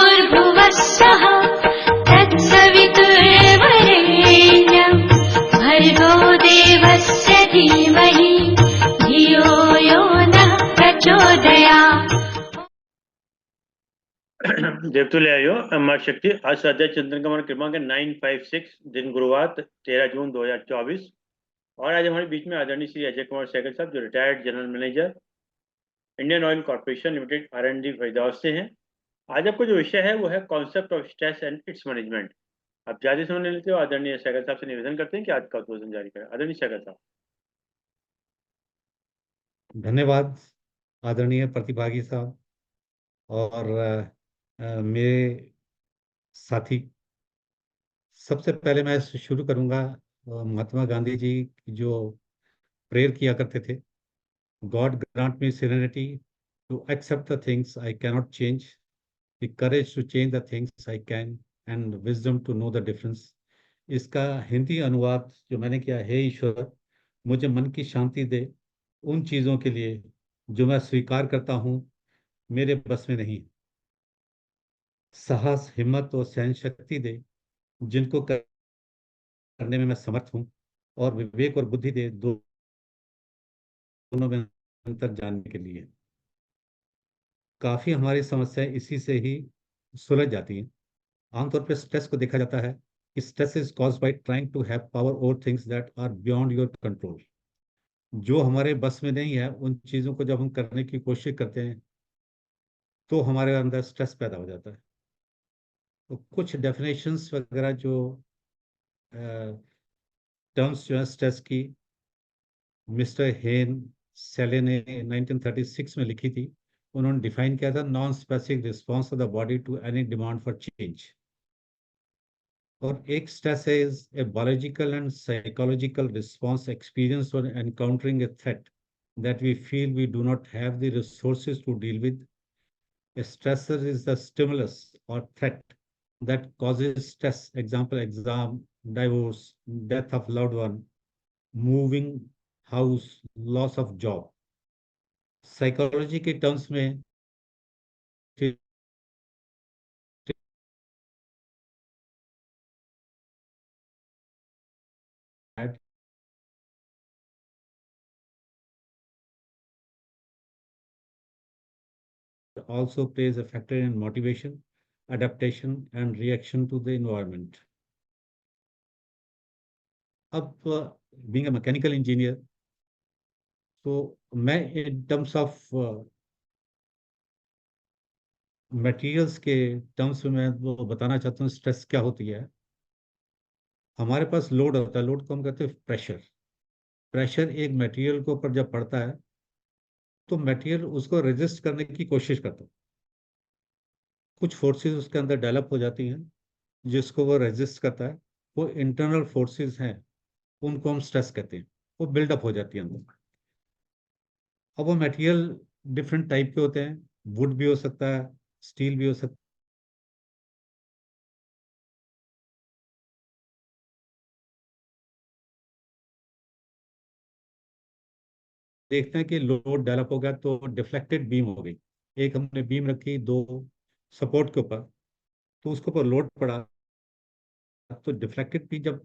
भूर्भुवस्सुः तत्सवितुर्वरेण्यं भर्गो देवस्य धीमहि धियो यो नः प्रचोदयात्। देवतुल्य अम्मा शक्ति आज स्वाध्याय चिंतन का हमारा क्रमांक 956 दिन गुरुवार 13 जून 2024। और आज हमारे बीच में आदरणीय श्री अजय कुमार सहगल साहब जो retired general manager Indian oil corporation limited R&D Faridabad से हैं। आज आपको जो विषय है वो है concept of stress and it's management. आप ज्यादा समय लेते हो, आदरणीय सहगल साहब से निवेदन करते हैं कि आज का उद्बोधन जारी करें। आदरणीय सहगल साहब। धन्यवाद आदरणीय प्रतिभागी साहब और मेरे साथी। सबसे पहले मैं शुरू करूंगा महात्मा गांधी जी जो प्रेयर किया करते थे, God grant me serenity to accept the things I cannot change, the courage to change the things I can, and wisdom to know the difference. इसका हिंदी अनुवाद जो मैंने किया, हे ईश्वर मुझे मन की शांति दे उन चीज़ों के लिए जो मैं स्वीकार करता हूँ मेरे बस में नहीं, साहस हिम्मत और सहन शक्ति दे जिनको करने में मैं समर्थ हूँ, और विवेक और बुद्धि दे दोनों में अंतर जानने के लिए। काफी हमारी समस्याएं इसी से ही सुलझ जाती हैं। आमतौर पर स्ट्रेस को देखा जाता है कि stress is caused by trying to have power over things that are beyond your control. जो हमारे बस में नहीं है उन चीजों को जब हम करने की कोशिश करते हैं तो हमारे अंदर स्ट्रेस पैदा हो जाता है। तो कुछ डेफिनेशंस वगैरह जो टर्म्स जो है स्ट्रेस की, मिस्टर हेन सेले ने 1936 में लिखी थी। उन्होंने डिफाइन किया था non specific response of the body to any demand for change. और एक stress is a biological and psychological response experience when encountering a threat that we feel we do not have the resources to deal with. A stressor is the stimulus or threat that causes stress. Example, exam, divorce, death of loved one, moving house, loss of job. Psychology के terms में also plays a factor in motivation, adaptation and reaction to the environment. अब being a mechanical engineer, तो मैं in terms of materials के terms में मैं वो बताना चाहता हूँ स्ट्रेस क्या होती है। हमारे पास लोड होता है, लोड को हम कहते हैं प्रेशर। प्रेशर एक मटेरियल के ऊपर जब पड़ता है तो मटेरियल उसको रेजिस्ट करने की कोशिश करता है। कुछ फोर्सेस उसके अंदर डेवलप हो जाती हैं जिसको वो रेजिस्ट करता है। वो इंटरनल फोर्सेस हैं, उनको हम स्ट्रेस कहते हैं। वो बिल्डअप हो जाती है अंदर। अब वो मटेरियल डिफरेंट टाइप के होते हैं, वुड भी हो सकता है, स्टील भी हो सकता है। देखते हैं कि लोड डेवलप हो गया तो डिफ्लेक्टेड बीम हो गई। एक हमने बीम रखी दो सपोर्ट के ऊपर, तो उसके ऊपर लोड पड़ा, तो डिफ्लेक्टेड बीम जब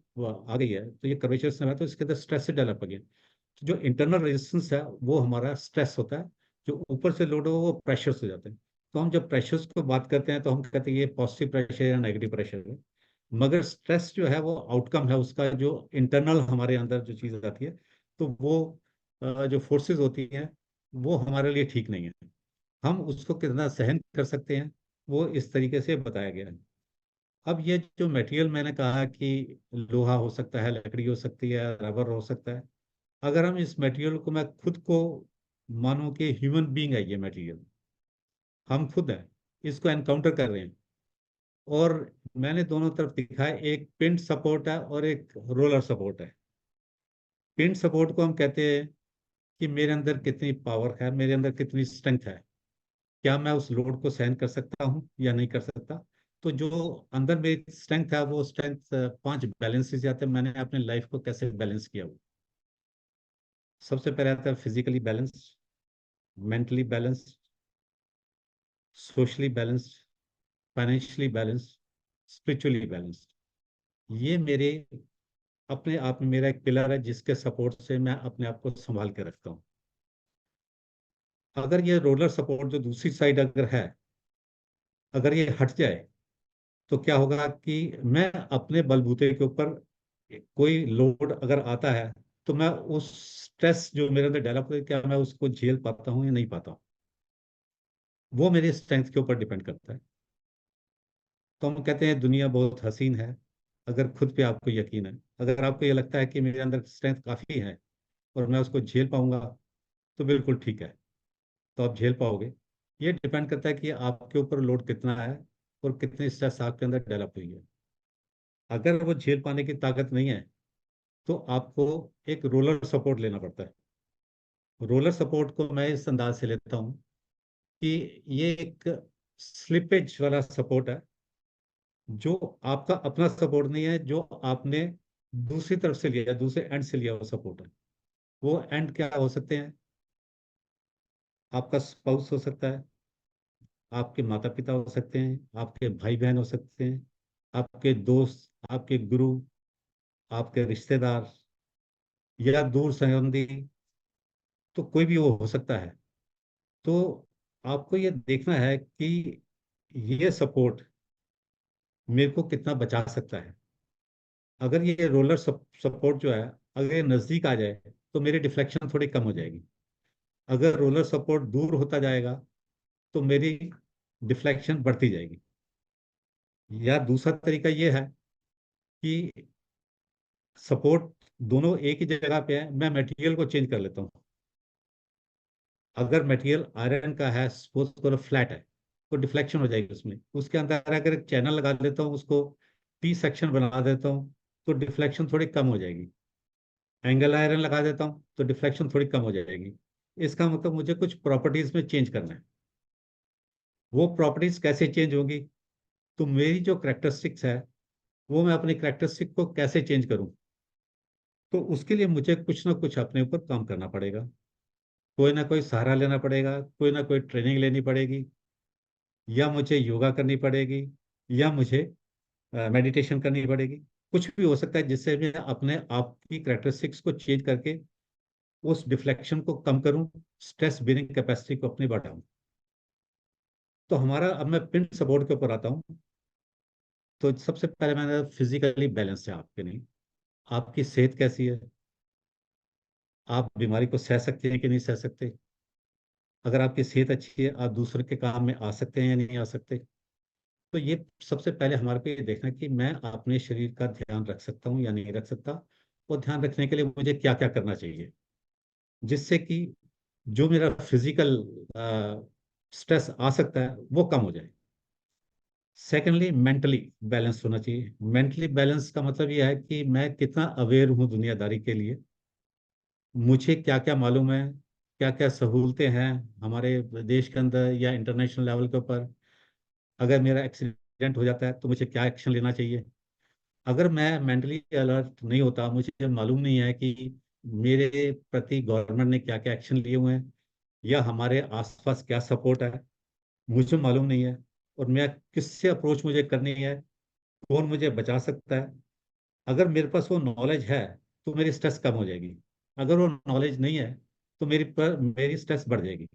आ गई है तो ये कर्वेचर से तो इसके अंदर स्ट्रेस से डेवलप हो गया। तो जो इंटरनल रेजिस्टेंस है वो हमारा स्ट्रेस होता है, जो ऊपर से लोड हो वो प्रेशर्स हो जाते हैं। तो हम जब प्रेशर्स को बात करते हैं तो हम कहते हैं ये पॉजिटिव प्रेशर या नेगेटिव प्रेशर है। मगर स्ट्रेस जो है वो आउटकम है उसका, जो इंटरनल हमारे अंदर जो चीज़ आती है, तो वो जो फोर्सेस होती हैं वो हमारे लिए ठीक नहीं है। हम उसको कितना सहन कर सकते हैं वो इस तरीके से बताया गया है। अब ये जो मटेरियल मैंने कहा कि लोहा हो सकता है, लकड़ी हो सकती है, रबर हो सकता है। अगर हम इस मटेरियल को, मैं खुद को मानो कि ह्यूमन बीइंग है ये मटेरियल, हम खुद हैं, इसको एनकाउंटर कर रहे हैं, और मैंने दोनों तरफ दिखा है, एक पिन सपोर्ट है और एक रोलर सपोर्ट है। पिन सपोर्ट को हम कहते हैं कि मेरे अंदर कितनी पावर है, मेरे अंदर कितनी स्ट्रेंथ है, क्या मैं उस लोड को सहन कर सकता हूँ या नहीं कर सकता। तो जो अंदर मेरी स्ट्रेंथ है, वो स्ट्रेंथ 5 बैलेंस से आते हैं। मैंने अपने लाइफ को कैसे बैलेंस किया वो, सबसे पहले आता है physically balance, mentally balance, socially balance, financially balance, spiritually balance. ये मेरे अपने आप में मेरा एक पिलर है जिसके सपोर्ट से मैं अपने आप को संभाल के रखता हूँ। अगर ये रोलर सपोर्ट जो दूसरी साइड अगर है, अगर ये हट जाए तो क्या होगा कि मैं अपने बलबूते के ऊपर कोई लोड अगर आता है तो मैं उस स्ट्रेस जो मेरे अंदर डेवलप है, क्या मैं उसको झेल पाता हूँ या नहीं पाता हूँ, वो मेरी स्ट्रेंथ के ऊपर डिपेंड करता है। तो हम कहते हैं दुनिया बहुत हसीन है अगर खुद पे आपको यकीन है। अगर आपको ये लगता है कि मेरे अंदर स्ट्रेंथ काफ़ी है और मैं उसको झेल पाऊंगा, तो बिल्कुल ठीक है, तो आप झेल पाओगे। ये डिपेंड करता है कि आपके ऊपर लोड कितना है और कितनी स्ट्रेस आपके अंदर डेवलप हुई है। अगर वो झेल पाने की ताकत नहीं है तो आपको एक रोलर सपोर्ट लेना पड़ता है। रोलर सपोर्ट को मैं इस अंदाज से लेता हूँ कि ये एक स्लिपेज वाला सपोर्ट है, जो आपका अपना सपोर्ट नहीं है, जो आपने दूसरी तरफ से लिया, दूसरे एंड से लिया हुआ सपोर्ट है। वो एंड क्या हो सकते हैं? आपका स्पाउस हो सकता है, आपके माता पिता हो सकते हैं, आपके भाई बहन हो सकते हैं, आपके दोस्त, आपके गुरु, आपके रिश्तेदार या दूर संबंधी, तो कोई भी वो हो सकता है। तो आपको ये देखना है कि ये सपोर्ट मेरे को कितना बचा सकता है। अगर ये रोलर सपोर्ट जो है, अगर ये नज़दीक आ जाए तो मेरी डिफ्लेक्शन थोड़ी कम हो जाएगी। अगर रोलर सपोर्ट दूर होता जाएगा तो मेरी डिफ्लेक्शन बढ़ती जाएगी। या दूसरा तरीका ये है कि सपोर्ट दोनों एक ही जगह पे है, मैं मटेरियल को चेंज कर लेता हूँ। अगर मटेरियल आयरन का है, सपोज करो फ्लैट है, तो डिफ्लेक्शन हो जाएगी उसमें। उसके अंदर अगर एक चैनल लगा देता हूँ, उसको टी सेक्शन बना देता हूँ, तो डिफ्लेक्शन थोड़ी कम हो जाएगी। एंगल आयरन लगा देता हूँ तो डिफ्लेक्शन थोड़ी कम हो जाएगी। इसका मतलब मुझे कुछ प्रॉपर्टीज में चेंज करना है। वो प्रॉपर्टीज कैसे चेंज होंगी? तो मेरी जो करेक्टरिस्टिक्स है, वो मैं अपनी करेक्टरिस्टिक को कैसे चेंज करूं? तो उसके लिए मुझे कुछ ना कुछ अपने ऊपर काम करना पड़ेगा। कोई ना कोई सहारा लेना पड़ेगा, कोई ना कोई ट्रेनिंग लेनी पड़ेगी, या मुझे योगा करनी पड़ेगी, या मुझे मेडिटेशन करनी पड़ेगी। कुछ भी हो सकता है जिससे मैं अपने आप की करेक्टरिस्टिक्स को चेंज करके उस डिफ्लेक्शन को कम करूं, स्ट्रेस बेरिंग कैपेसिटी को अपनी बढ़ाऊं। तो हमारा, अब मैं पिन सपोर्ट के ऊपर आता हूं। तो सबसे पहले मैंने फिजिकली बैलेंस है आपके नहीं, आपकी सेहत कैसी है, आप बीमारी को सह सकते हैं कि नहीं सह सकते। अगर आपकी सेहत अच्छी है, आप दूसरे के काम में आ सकते हैं या नहीं आ सकते। तो ये सबसे पहले हमारे को ये देखना कि मैं अपने शरीर का ध्यान रख सकता हूँ या नहीं रख सकता, और ध्यान रखने के लिए मुझे क्या क्या करना चाहिए, जिससे कि जो मेरा फिजिकल स्ट्रेस आ सकता है वो कम हो जाए। सेकेंडली, मेंटली बैलेंस होना चाहिए। मेंटली बैलेंस का मतलब यह है कि मैं कितना अवेयर हूँ दुनियादारी के लिए, मुझे क्या क्या मालूम है, क्या क्या सहूलतें हैं हमारे देश के अंदर या इंटरनेशनल लेवल के ऊपर। अगर मेरा एक्सीडेंट हो जाता है तो मुझे क्या एक्शन लेना चाहिए। अगर मैं मेंटली अलर्ट नहीं होता, मुझे मालूम नहीं है कि मेरे प्रति गवर्नमेंट ने क्या क्या एक्शन लिए हुए हैं या हमारे आसपास क्या सपोर्ट है, मुझे मालूम नहीं है, और मैं किससे अप्रोच मुझे करनी है, कौन मुझे बचा सकता है। अगर मेरे पास वो नॉलेज है तो मेरी स्ट्रेस कम हो जाएगी। अगर वो नॉलेज नहीं है तो मेरी स्ट्रेस बढ़ जाएगी।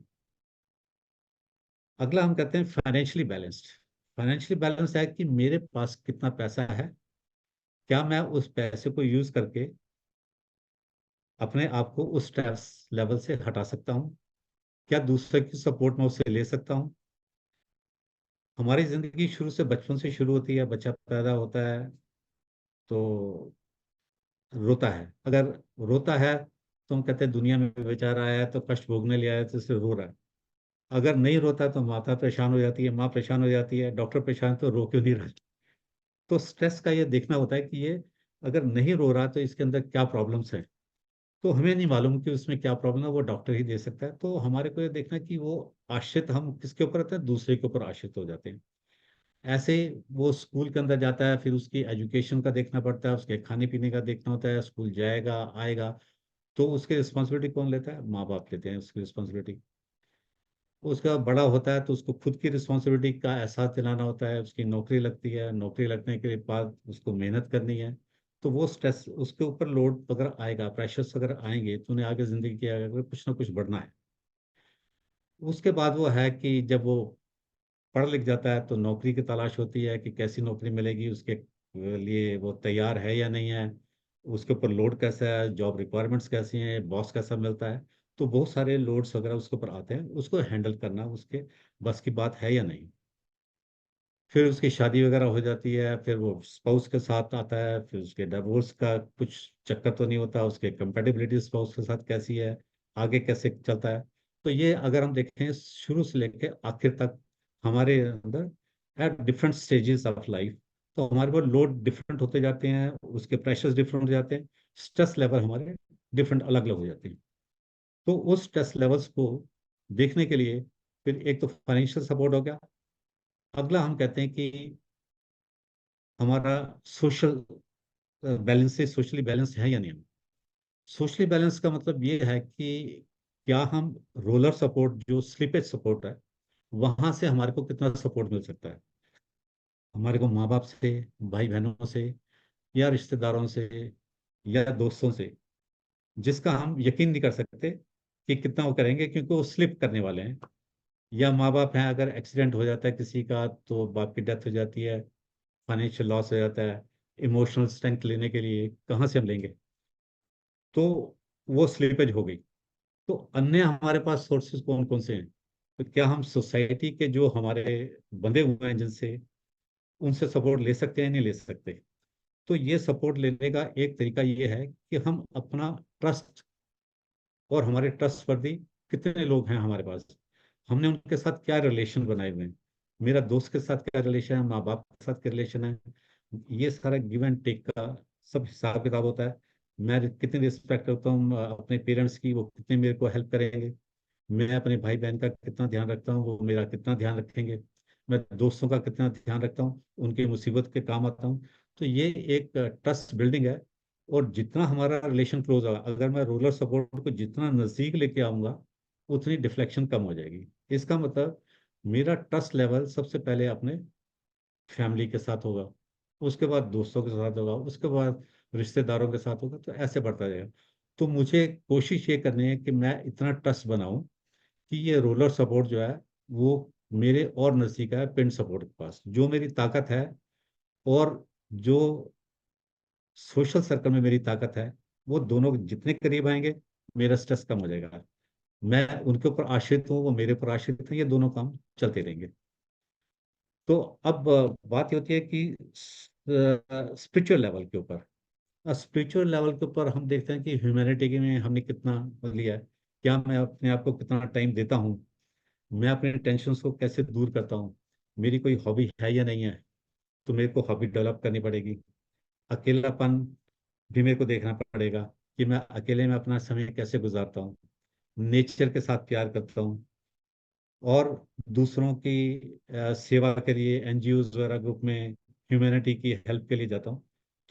अगला हम कहते हैं फाइनेंशियली बैलेंस्ड। फाइनेंशियली बैलेंस है कि मेरे पास कितना पैसा है, क्या मैं उस पैसे को यूज करके अपने आप को उस स्ट्रेस लेवल से हटा सकता हूँ, क्या दूसरे की सपोर्ट मैं उससे ले सकता हूँ। हमारी जिंदगी शुरू से, बचपन से शुरू होती है, बच्चा पैदा होता है तो रोता है। अगर रोता है तो हम कहते हैं दुनिया में बेचारा आया है, तो कष्ट भोगने ले आया है, तो इसलिए रो रहा है। अगर नहीं रोता तो माता परेशान हो जाती है, माँ परेशान हो जाती है, डॉक्टर परेशान, तो रो क्यों नहीं रहा। तो स्ट्रेस का ये देखना होता है कि ये अगर नहीं रो रहा तो इसके अंदर क्या प्रॉब्लम्स है। तो हमें नहीं मालूम कि उसमें क्या प्रॉब्लम है, वो डॉक्टर ही दे सकता है। तो हमारे को ये देखना है कि वो आश्रित हम किसके ऊपर रहते हैं, दूसरे के ऊपर आश्रित हो जाते हैं। ऐसे वो स्कूल के अंदर जाता है, फिर उसकी एजुकेशन का देखना पड़ता है, उसके खाने पीने का देखना होता है, स्कूल जाएगा आएगा। तो उसकी रिस्पॉन्सिबिलिटी कौन लेता है, माँ बाप लेते हैं उसकी रिस्पॉन्सिबिलिटी। उसका बड़ा होता है तो उसको खुद की रिस्पॉन्सिबिलिटी का एहसास दिलाना होता है, उसकी नौकरी लगती है, नौकरी लगने के बाद उसको मेहनत करनी है। तो वो स्ट्रेस उसके ऊपर लोड अगर आएगा, प्रेशर्स अगर आएंगे, तो उन्हें आगे जिंदगी के आगे कुछ ना कुछ बढ़ना है। उसके बाद वो है कि जब वो पढ़ लिख जाता है तो नौकरी की तलाश होती है कि कैसी नौकरी मिलेगी उसके लिए, वो तैयार है या नहीं है, उसके ऊपर लोड कैसा है, जॉब रिक्वायरमेंट्स कैसी हैं, बॉस कैसा मिलता है। तो बहुत सारे लोड्स वगैरह उसके ऊपर आते हैं, उसको हैंडल करना उसके बस की बात है या नहीं। फिर उसकी शादी वगैरह हो जाती है, फिर वो स्पाउस के साथ आता है, फिर उसके डिवोर्स का कुछ चक्कर तो नहीं होता, उसके कंपेटिबिलिटी स्पाउस के साथ कैसी है, आगे कैसे चलता है। तो ये अगर हम देखें शुरू से लेके आखिर तक हमारे अंदर at different stages of life, तो हमारे पास लोड डिफरेंट होते जाते हैं, उसके प्रेशर्स डिफरेंट हो जाते हैं, स्ट्रेस लेवल हमारे डिफरेंट अलग अलग हो जाते हैं। तो उस स्ट्रेस लेवल्स को देखने के लिए फिर एक तो फाइनेंशियल सपोर्ट हो गया। अगला हम कहते हैं कि हमारा सोशल बैलेंस से सोशली बैलेंस है या नहीं। सोशली बैलेंस का मतलब ये है कि क्या हम रोलर सपोर्ट जो स्लीपेज सपोर्ट है वहां से हमारे को कितना सपोर्ट मिल सकता है, हमारे को माँ बाप से, भाई बहनों से, या रिश्तेदारों से, या दोस्तों से, जिसका हम यकीन नहीं कर सकते कि कितना वो करेंगे क्योंकि वो स्लिप करने वाले हैं। या माँ बाप हैं, अगर एक्सीडेंट हो जाता है किसी का तो बाप की डेथ हो जाती है, फाइनेंशियल लॉस हो जाता है, इमोशनल स्ट्रेंथ लेने के लिए कहाँ से हम लेंगे। तो वो स्लीपेज हो गई। तो अन्य हमारे पास सोर्सेज कौन कौन से हैं। तो क्या हम सोसाइटी के जो हमारे बंधे हुए हैं जिनसे, उनसे सपोर्ट ले सकते हैं, नहीं ले सकते। तो ये सपोर्ट लेने का एक तरीका ये है कि हम अपना ट्रस्ट और हमारे ट्रस्ट वर्दी कितने लोग हैं हमारे पास, हमने उनके साथ क्या रिलेशन बनाए हुए हैं, मेरा दोस्त के साथ क्या रिलेशन है, माँ बाप के साथ क्या रिलेशन है। ये सारा गिव एंड टेक का सब हिसाब किताब होता है। मैं कितनी रिस्पेक्ट करता हूँ अपने पेरेंट्स की, वो कितने मेरे को हेल्प करेंगे। मैं अपने भाई बहन का कितना ध्यान रखता हूँ, वो मेरा कितना ध्यान रखेंगे। मैं दोस्तों का कितना ध्यान रखता हूँ, उनकी मुसीबत के काम आता हूँ। तो ये एक ट्रस्ट बिल्डिंग है। और जितना हमारा रिलेशन क्लोज होगा, अगर मैं रूरल सपोर्ट को जितना नजदीक लेके आऊंगा, उतनी डिफ्लेक्शन कम हो जाएगी। इसका मतलब मेरा ट्रस्ट लेवल सबसे पहले अपने फैमिली के साथ होगा, उसके बाद दोस्तों के साथ होगा, उसके बाद रिश्तेदारों के साथ होगा, तो ऐसे बढ़ता जाएगा। तो मुझे कोशिश ये करनी है कि मैं इतना ट्रस्ट बनाऊं कि ये रोलर सपोर्ट जो है वो मेरे और नजदीक है पिन सपोर्ट के पास, जो मेरी ताकत है। और जो सोशल सर्कल में मेरी ताकत है, वो दोनों जितने करीब आएंगे मेरा स्ट्रेस कम हो जाएगा। मैं उनके ऊपर आश्रित हूँ, वो मेरे ऊपर आश्रित है, ये दोनों काम चलते रहेंगे। तो अब बात ये होती है कि स्पिरिचुअल लेवल के ऊपर, स्पिरिचुअल लेवल के ऊपर हम देखते हैं कि ह्यूमैनिटी के में हमने कितना लिया है, क्या मैं अपने आप को कितना टाइम देता हूँ, मैं अपने टेंशन को कैसे दूर करता हूँ, मेरी कोई हॉबी है या नहीं है। तो मेरे को हॉबी डेवलप करनी पड़ेगी। अकेलापन भी मेरे को देखना पड़ेगा कि मैं अकेले में अपना समय कैसे गुजारता हूँ, नेचर के साथ प्यार करता हूँ, और दूसरों की सेवा के लिए एनजीओज वगैरह ग्रुप में ह्यूमैनिटी की हेल्प के लिए जाता हूँ।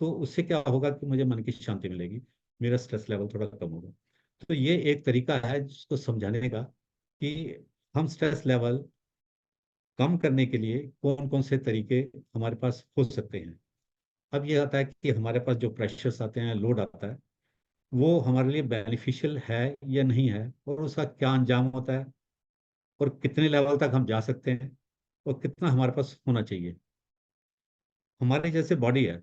तो उससे क्या होगा कि मुझे मन की शांति मिलेगी, मेरा स्ट्रेस लेवल थोड़ा कम होगा। तो ये एक तरीका है जिसको समझाने का कि हम स्ट्रेस लेवल कम करने के लिए कौन कौन से तरीके हमारे पास हो सकते हैं। अब ये आता है कि हमारे पास जो प्रेशर्स आते हैं, लोड आता है, वो हमारे लिए बेनिफिशियल है या नहीं है, और उसका क्या अंजाम होता है, और कितने लेवल तक हम जा सकते हैं, और कितना हमारे पास होना चाहिए। हमारे जैसे बॉडी है,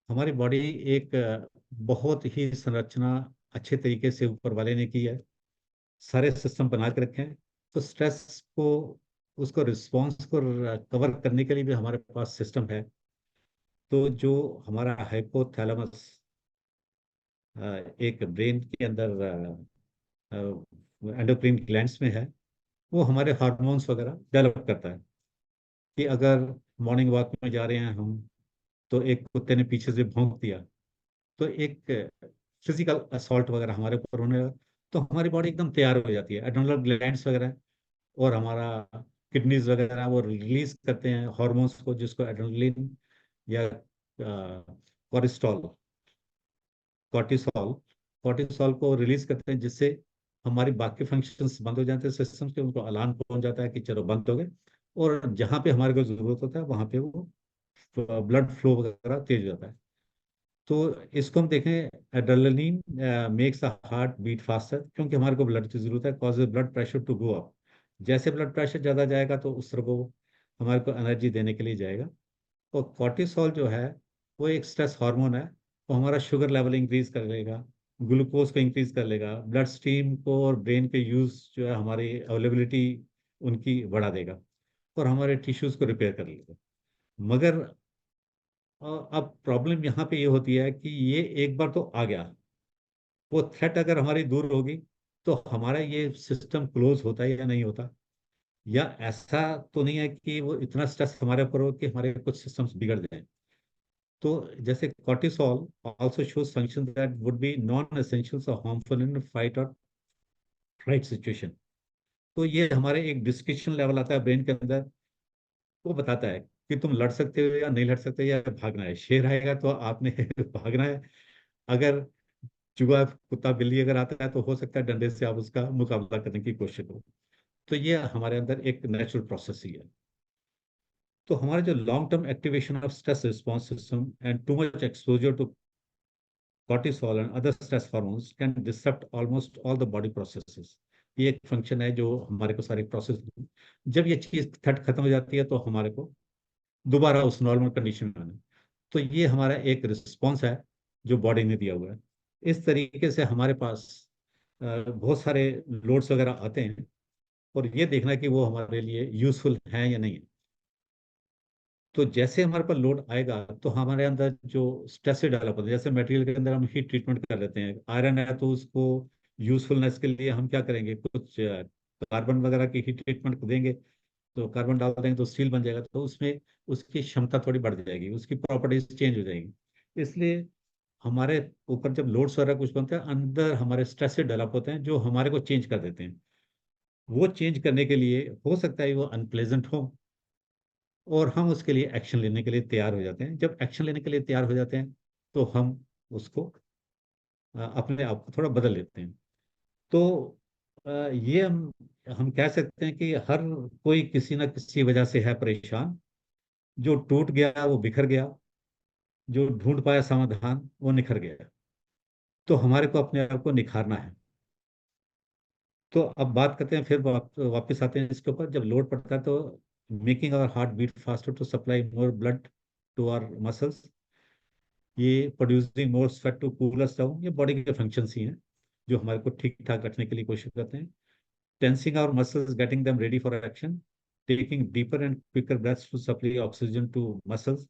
हमारी बॉडी एक बहुत ही संरचना अच्छे तरीके से ऊपर वाले ने की है, सारे सिस्टम बना के रखे हैं। तो स्ट्रेस को, उसको रिस्पॉन्स को कवर करने के लिए भी हमारे पास सिस्टम है। तो जो हमारा हाइपोथैलेमस एक ब्रेन के अंदर एंडोक्राइन ग्लैंड्स में है, वो हमारे हार्मोन्स वगैरह डेवलप करता है। कि अगर मॉर्निंग वॉक में जा रहे हैं हम, तो एक कुत्ते ने पीछे से भौंक दिया, तो एक फिजिकल असॉल्ट वगैरह हमारे ऊपर होने लगा, तो हमारी बॉडी एकदम तैयार हो जाती है, एड्रेनल ग्लैंड्स वगैरह और हमारा किडनीज वगैरह वो रिलीज करते हैं हॉर्मोन्स को, जिसको एड्रेनलिन या कोलेस्ट्रॉल, कॉर्टिसोल, कॉर्टिसोल को रिलीज करते हैं, जिससे हमारी बाकी फंक्शंस बंद हो जाते हैं सिस्टम के, उनको अलार्म पहुंच जाता है कि चलो बंद हो गए, और जहाँ पे हमारे को जरूरत होता है वहाँ पे वो ब्लड फ्लो वगैरह तेज हो जाता है। तो इसको हम देखें, adrenaline makes the heart beat faster, क्योंकि हमारे को ब्लड की जरूरत है, causes blood pressure to go up. जैसे ब्लड प्रेशर ज्यादा जाएगा तो उस तरह को हमारे को एनर्जी देने के लिए जाएगा। और कॉर्टिसोल जो है वो एक स्ट्रेस हार्मोन है, वो हमारा शुगर लेवल इंक्रीज कर लेगा, ग्लूकोज को इंक्रीज कर लेगा, ब्लड स्ट्रीम को और ब्रेन के यूज जो है हमारी अवेलेबिलिटी उनकी बढ़ा देगा, और हमारे टिश्यूज को रिपेयर कर लेगा। मगर अब प्रॉब्लम यहाँ पे ये होती है कि ये एक बार तो आ गया, वो थ्रेट अगर हमारी दूर होगी तो हमारा ये सिस्टम क्लोज होता है या नहीं होता, या ऐसा तो नहीं है कि वो इतना स्ट्रेस हमारे ऊपर हो कि हमारे कुछ सिस्टम्स बिगड़ जाएं। तो जैसे cortisol also shows functions that would be non-essential or harmful in fight or flight situation। तो ये हमारे एक डिस्क्रिप्शन लेवल आता है ब्रेन के अंदर, वो बताता है कि तुम लड़ सकते हो या नहीं लड़ सकते, या भागना है, शेर आएगा तो आपने भागना है, अगर चूहा कुत्ता बिल्ली अगर आता है तो हो सकता है डंडे से आप उसका मुकाबला करने की कोशिश करो। तो ये हमारे अंदर एक नेचुरल प्रोसेस ही है। तो हमारे जो long term activation of stress response system and too much exposure to cortisol and other stress hormones can disrupt almost all the body processes। ये एक फंक्शन है जो हमारे को सारी प्रोसेस, जब ये चीज थट खत्म हो जाती है तो हमारे को दोबारा उस नॉर्मल कंडीशन में आना। तो ये हमारा एक रिस्पॉन्स है जो बॉडी ने दिया हुआ है। इस तरीके से हमारे पास बहुत सारे लोड्स वगैरह आते हैं, और ये देखना कि वो हमारे लिए यूजफुल हैं या नहीं है। तो जैसे हमारे पास लोड आएगा तो हमारे अंदर जो स्ट्रेस डेवलप होता है, जैसे मटेरियल के अंदर हम हीट ट्रीटमेंट कर लेते हैं, आयरन है तो उसको यूजफुलनेस के लिए हम क्या करेंगे, कुछ कार्बन वगैरह की हीट ट्रीटमेंट देंगे, तो कार्बन डाल देंगे तो स्टील बन जाएगा, तो उसमें उसकी क्षमता थोड़ी बढ़ जाएगी, उसकी प्रॉपर्टीज चेंज हो जाएगी। इसलिए हमारे ऊपर जब लोड्स वगैरह कुछ बनते हैं, अंदर हमारे स्ट्रेस डेवलप होते हैं जो हमारे को चेंज कर देते हैं। वो चेंज करने के लिए हो सकता है वो अनप्लेजेंट हो, और हम उसके लिए एक्शन लेने के लिए तैयार हो जाते हैं। जब एक्शन लेने के लिए तैयार हो जाते हैं तो हम उसको अपने आप को थोड़ा बदल लेते हैं। तो ये हम कह सकते हैं कि हर कोई किसी ना किसी वजह से है परेशान, जो टूट गया वो बिखर गया, जो ढूंढ पाया समाधान वो निखर गया। तो हमारे को अपने आप को निखारना है। तो अब बात करते हैं, फिर वापस आते हैं इसके ऊपर, जब लोड पड़ता है तो making our heart beat faster to supply more blood to our muscles, ये producing more sweat to cool us down, ये बॉडी के फंक्शंस ही हैं जो हमारे को ठीक ठाक रखने के लिए कोशिश करते हैं। Tensing our muscles, getting them ready for action, taking deeper and quicker breaths to supply oxygen to muscles,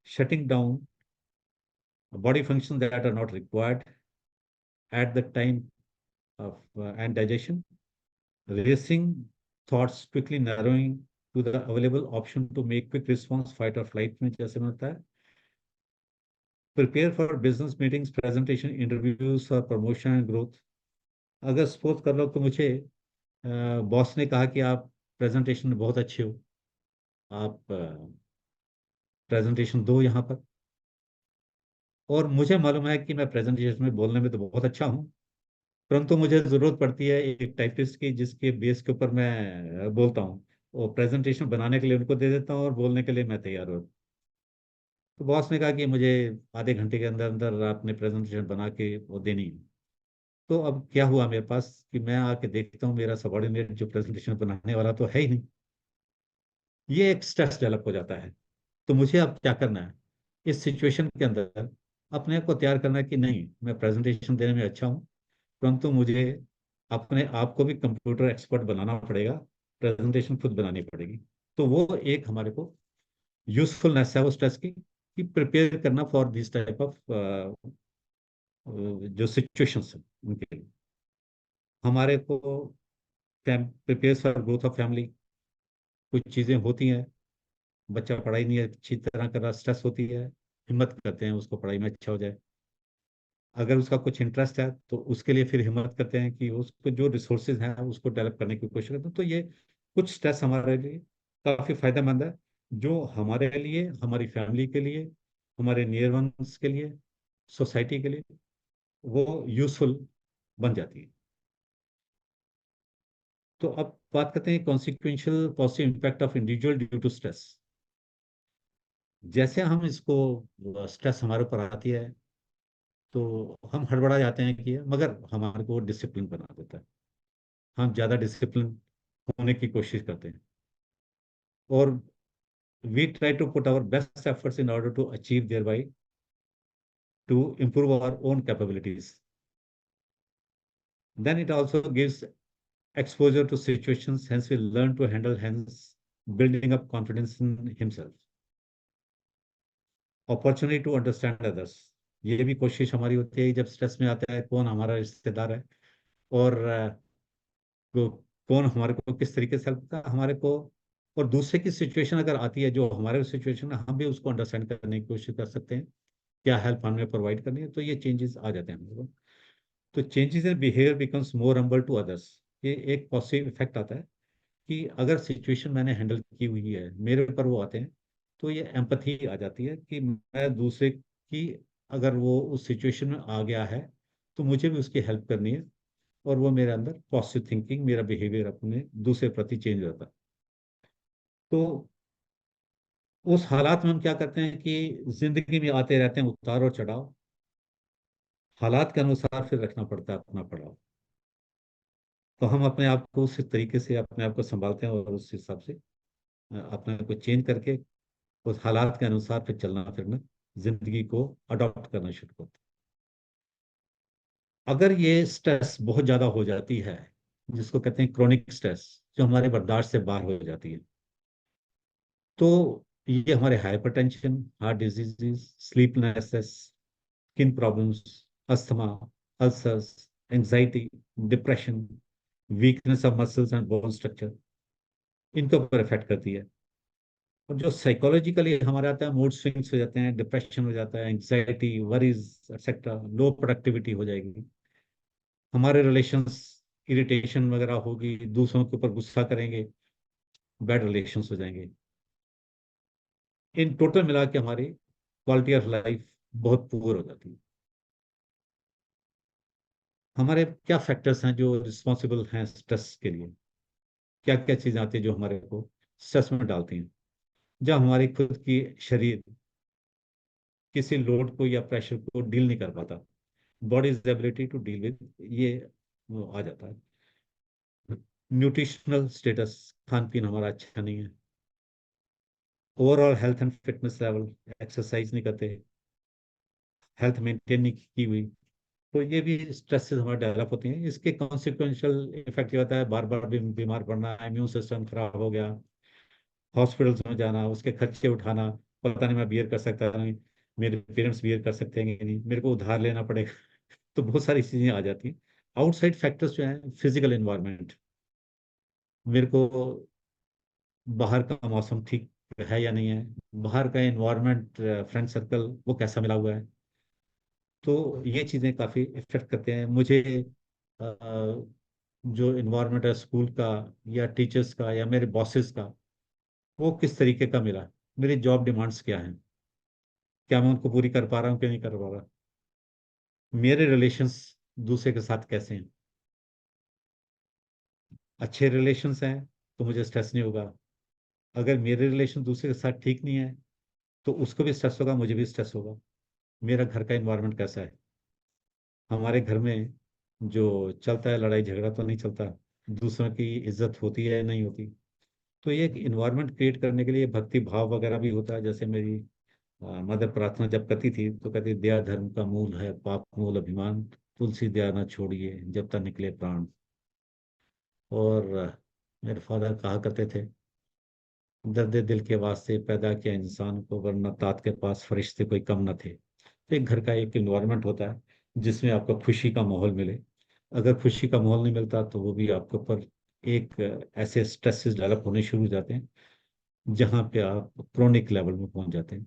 shutting down body functions that are not required at the time of and digestion, racing thoughts, quickly narrowing to the available option to make quick response, fight or flight में जैसे में होता है। Prepare for business meetings, presentation, interviews और promotion and growth. अगर suppose कर लो कि मुझे बॉस ने कहा कि आप प्रेजेंटेशन में बहुत अच्छे हो, आप प्रेजेंटेशन दो यहाँ पर, और मुझे मालूम है कि मैं प्रेजेंटेशन में बोलने में तो बहुत अच्छा हूँ, परंतु मुझे जरूरत पड़ती है एक टाइपिस्ट की जिसके बेस के ऊपर मैं बोलता हूँ, और प्रेजेंटेशन बनाने के लिए उनको दे देता हूँ और बोलने के लिए मैं तैयार हूँ। तो बॉस ने कहा कि मुझे आधे घंटे के अंदर अंदर आपने प्रेजेंटेशन बना के वो देनी है। तो अब क्या हुआ मेरे पास कि मैं आके देखता हूँ मेरा सबॉर्डिनेट जो प्रेजेंटेशन बनाने वाला तो है ही नहीं। ये एक स्ट्रेस डेवलप हो जाता है। तो मुझे अब क्या करना है इस सिचुएशन के अंदर, अपने आप को तैयार करना है कि नहीं, मैं प्रेजेंटेशन देने में अच्छा हूँ, परंतु मुझे अपने आप को भी कंप्यूटर एक्सपर्ट बनाना पड़ेगा, प्रेजेंटेशन खुद बनानी पड़ेगी। तो वो एक हमारे को यूजफुलनेस है वो स्ट्रेस की, कि प्रिपेयर करना फॉर दिस टाइप ऑफ जो सिचुएशंस है उनके लिए। हमारे को prepare for growth of family, कुछ चीज़ें होती हैं बच्चा पढ़ाई नहीं अच्छी तरह कर रहा, स्ट्रेस होती है, हिम्मत करते हैं उसको पढ़ाई में अच्छा हो जाए। अगर उसका कुछ इंटरेस्ट है तो उसके लिए फिर हिम्मत करते हैं कि उसको जो रिसोर्सेज हैं उसको डेवलप करने की कोशिश करते हैं। तो ये कुछ स्ट्रेस हमारे लिए काफी फायदेमंद है, जो हमारे लिए, हमारी फैमिली के लिए, हमारे नियर वंस के लिए, सोसाइटी के लिए वो यूजफुल बन जाती है। तो अब बात करते हैं consequential positive impact of individual due to stress. जैसे हम इसको, स्ट्रेस हमारे ऊपर आती है तो हम हड़बड़ा जाते हैं कि मगर हमारे को डिसिप्लिन बना देता है। हम ज़्यादा डिसिप्लिन होने की कोशिश करते हैं और we try to put our best efforts in order to achieve thereby to improve our own capabilities. Then it also gives exposure to situations, hence we learn to handle, hence building up confidence in himself. Opportunity to understand others, ये भी कोशिश हमारी होती है जब stress में आता है कौन हमारा रिश्तेदार है और कौन हमारे को किस तरीके से हेल्प करता है हमारे को। और दूसरे की सिचुएशन अगर आती है जो हमारे सिचुएशन है, हम भी उसको अंडरस्टैंड करने की कोशिश कर सकते हैं, क्या हेल्प हमें प्रोवाइड करनी है। तो ये चेंजेस आ जाते हैं हम लोगों को। तो changes in behaviour becomes more humble to others. ये एक पॉजिटिव इफेक्ट आता है कि अगर सिचुएशन मैंने हैंडल की हुई है, मेरे ऊपर वो आते हैं, तो ये एम्पथी आ जाती है कि मैं दूसरे की, अगर वो उस सिचुएशन में आ गया है तो मुझे भी उसकी हेल्प करनी है। और वो मेरे अंदर पॉजिटिव थिंकिंग, मेरा बिहेवियर अपने दूसरे प्रति चेंज होता है। तो उस हालात में हम क्या करते हैं कि जिंदगी में आते रहते हैं उतार और चढ़ाव, हालात के अनुसार फिर रखना पड़ता है अपना पड़ाव। तो हम अपने आप को उस तरीके से अपने आप को संभालते हैं और उस हिसाब से अपने आप को चेंज करके उस हालात के अनुसार फिर चलना फिरना, जिंदगी को अडॉप्ट करना शुरू करते हैं। अगर ये स्ट्रेस बहुत ज्यादा हो जाती है, जिसको कहते हैं क्रोनिक स्ट्रेस, जो हमारे बर्दाश्त से बाहर हो जाती है, तो ये हमारे hypertension, heart diseases, sleeplessness, skin problems, asthma, ulcers, anxiety, depression, weakness of muscles and bone structure, इनके ऊपर इफेक्ट करती है। और जो साइकोलॉजिकली हमारे आता है, मूड स्विंग्स हो जाते हैं, डिप्रेशन हो जाता है, एंग्जाइटी, वरीज एक्सेट्रा, लो प्रोडक्टिविटी हो जाएगी, हमारे रिलेशंस, इरिटेशन वगैरह होगी, दूसरों के ऊपर गुस्सा करेंगे, बैड रिलेशंस हो जाएंगे। इन टोटल मिला के हमारी क्वालिटी ऑफ लाइफ बहुत पुअर हो जाती है। हमारे क्या फैक्टर्स हैं जो रिस्पॉन्सिबल हैं स्ट्रेस के लिए, क्या क्या चीजें आती है जो हमारे को स्ट्रेस में डालती हैं। जब हमारी खुद की शरीर किसी लोड को या प्रेशर को डील नहीं कर पाता, body's ability to deal with, ये वो आ जाता है। न्यूट्रिशनल स्टेटस, खान पीन हमारा अच्छा नहीं है, overall health and fitness level, exercise नहीं करते, हेल्थ मेंटेन नहीं की हुई, तो ये भी स्ट्रेस से हमारे डेवलप होती हैं। इसके कॉन्सिक्वेंशियल इफेक्ट ये होता है, बार बार बीमार पड़ना, इम्यून सिस्टम खराब हो गया, हॉस्पिटल्स में जाना, उसके खर्चे उठाना, पता नहीं मैं बियर कर सकता नहीं, मेरे पेरेंट्स बियर कर सकते हैं कि नहीं, मेरे को उधार लेना पड़ेगा। तो बहुत सारी चीजें आ जाती हैं। आउटसाइड फैक्टर्स जो हैं, फिजिकल एनवायरनमेंट, मेरे को बाहर का मौसम ठीक है या नहीं है, बाहर का एनवायरनमेंट, फ्रेंड सर्कल वो कैसा मिला हुआ है, तो ये चीज़ें काफ़ी इफेक्ट करते हैं मुझे। अ, जो इन्वायरमेंट है स्कूल का या टीचर्स का या मेरे बॉसेस का, वो किस तरीके का मिला, मेरी जॉब डिमांड्स क्या हैं, क्या मैं उनको पूरी कर पा रहा हूँ कि नहीं कर पा रहा, मेरे रिलेशंस दूसरे के साथ कैसे हैं। अच्छे रिलेशंस हैं तो मुझे स्ट्रेस नहीं होगा, अगर मेरे रिलेशन दूसरे के साथ ठीक नहीं है तो उसको भी स्ट्रेस होगा, मुझे भी स्ट्रेस होगा। मेरा घर का इन्वायरमेंट कैसा है, हमारे घर में जो चलता है, लड़ाई झगड़ा तो नहीं चलता, दूसरों की इज्जत होती है नहीं होती। तो ये एक इन्वायरमेंट क्रिएट करने के लिए भक्ति भाव वगैरह भी होता है। जैसे मेरी मदर प्रार्थना जब करती थी तो कहती, दया धर्म का मूल है, पाप मूल अभिमान, तुलसी दया न छोड़िए जब तक निकले प्राण। और मेरे फादर कहा करते थे, दर्द दिल के वास्ते पैदा किया इंसान को, वरना तात के पास फरिश्ते कोई कम न थे। तो एक घर का एक इन्वायरमेंट होता है जिसमें आपको खुशी का माहौल मिले। अगर खुशी का माहौल नहीं मिलता तो वो भी आपके ऊपर एक ऐसे स्ट्रेसेस डेवलप होने शुरू हो जाते हैं। जहाँ पे आप क्रोनिक लेवल में पहुंच जाते हैं,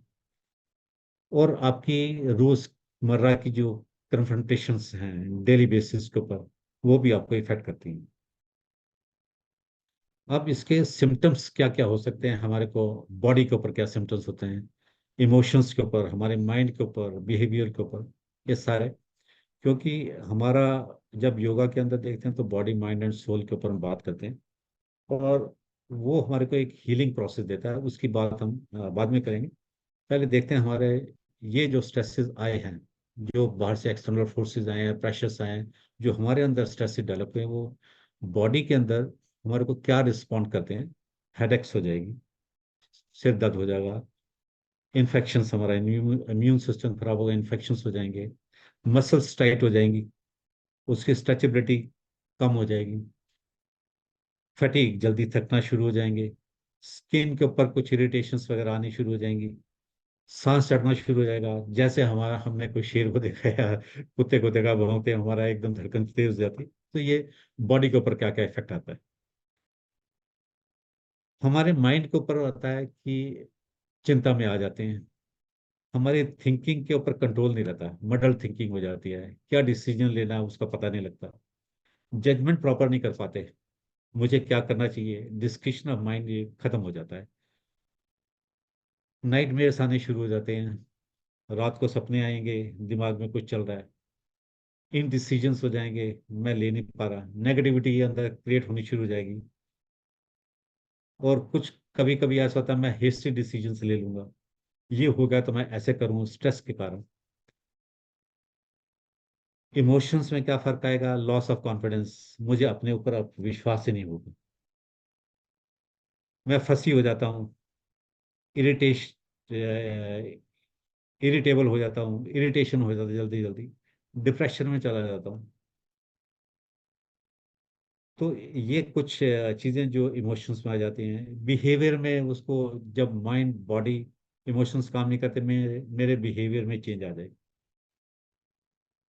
और आपकी रोजमर्रा की जो कन्फ्रंटेशंस हैं डेली बेसिस के ऊपर, वो भी आपको इफेक्ट करती हैं। अब इसके सिम्टम्स क्या क्या हो सकते हैं, हमारे को बॉडी के ऊपर क्या सिम्टम्स होते हैं, इमोशंस के ऊपर, हमारे माइंड के ऊपर, बिहेवियर के ऊपर, ये सारे। क्योंकि हमारा, जब योगा के अंदर देखते हैं तो बॉडी माइंड एंड सोल के ऊपर हम बात करते हैं, और वो हमारे को एक हीलिंग प्रोसेस देता है, उसकी बात हम बाद में करेंगे। पहले देखते हैं हमारे ये जो स्ट्रेसेस आए हैं, जो बाहर से एक्सटर्नल फोर्सेस आए हैं, प्रेशर्स आए हैं, जो हमारे अंदर स्ट्रेसेस डेवलप हुए हैं, वो बॉडी के अंदर हमारे को क्या रिस्पॉन्ड करते हैं। हेडेक्स हो जाएगी, सिर दर्द हो जाएगा, इन्फेक्शन, हमारा इम्यून सिस्टम खराब होगा, इन्फेक्शन हो जाएंगे, मसल्स टाइट हो जाएंगी, उसकी स्ट्रेचेबिलिटी कम हो जाएगी, फटीग, जल्दी थकना शुरू हो जाएंगे, स्किन के ऊपर कुछ इरिटेशंस वगैरह आनी शुरू हो जाएंगी, सांस चढ़ना शुरू हो जाएगा, जैसे हमारा, हमने कोई शेर को देखा या कुत्ते को देखा भौंकते, हमारा एकदम धड़कन तेज हो जाती है। तो ये बॉडी के ऊपर क्या क्या इफेक्ट आता है। हमारे माइंड के ऊपर आता है कि चिंता में आ जाते हैं, हमारे थिंकिंग के ऊपर कंट्रोल नहीं रहता, मडल थिंकिंग हो जाती है, क्या डिसीजन लेना है उसका पता नहीं लगता, जजमेंट प्रॉपर नहीं कर पाते, मुझे क्या करना चाहिए, डिस्कशन ऑफ माइंड ये खत्म हो जाता है, नाइटमेयर्स आने शुरू हो जाते हैं, रात को सपने आएंगे, दिमाग में कुछ चल रहा है, इन डिसीजंस हो जाएंगे, मैं ले नहीं पा रहा, नेगेटिविटी अंदर क्रिएट होनी शुरू हो जाएगी, और कुछ कभी कभी ऐसा होता है मैं हेस्टी डिसीजंस ले लूंगा, ये हो गया तो मैं ऐसे करूँ स्ट्रेस के कारण। इमोशंस में क्या फर्क आएगा, लॉस ऑफ कॉन्फिडेंस, मुझे अपने ऊपर अब विश्वास ही नहीं होगा, मैं फंसी हो जाता हूँ, इरिटेशन, इरिटेबल हो जाता हूँ, इरिटेशन हो जाता है जल्दी जल्दी, डिप्रेशन में चला जाता हूँ। तो ये कुछ चीजें जो इमोशंस में आ जाती हैं, बिहेवियर में उसको, जब माइंड बॉडी इमोशंस काम नहीं करते, मेरे मेरे बिहेवियर में चेंज आ जाए,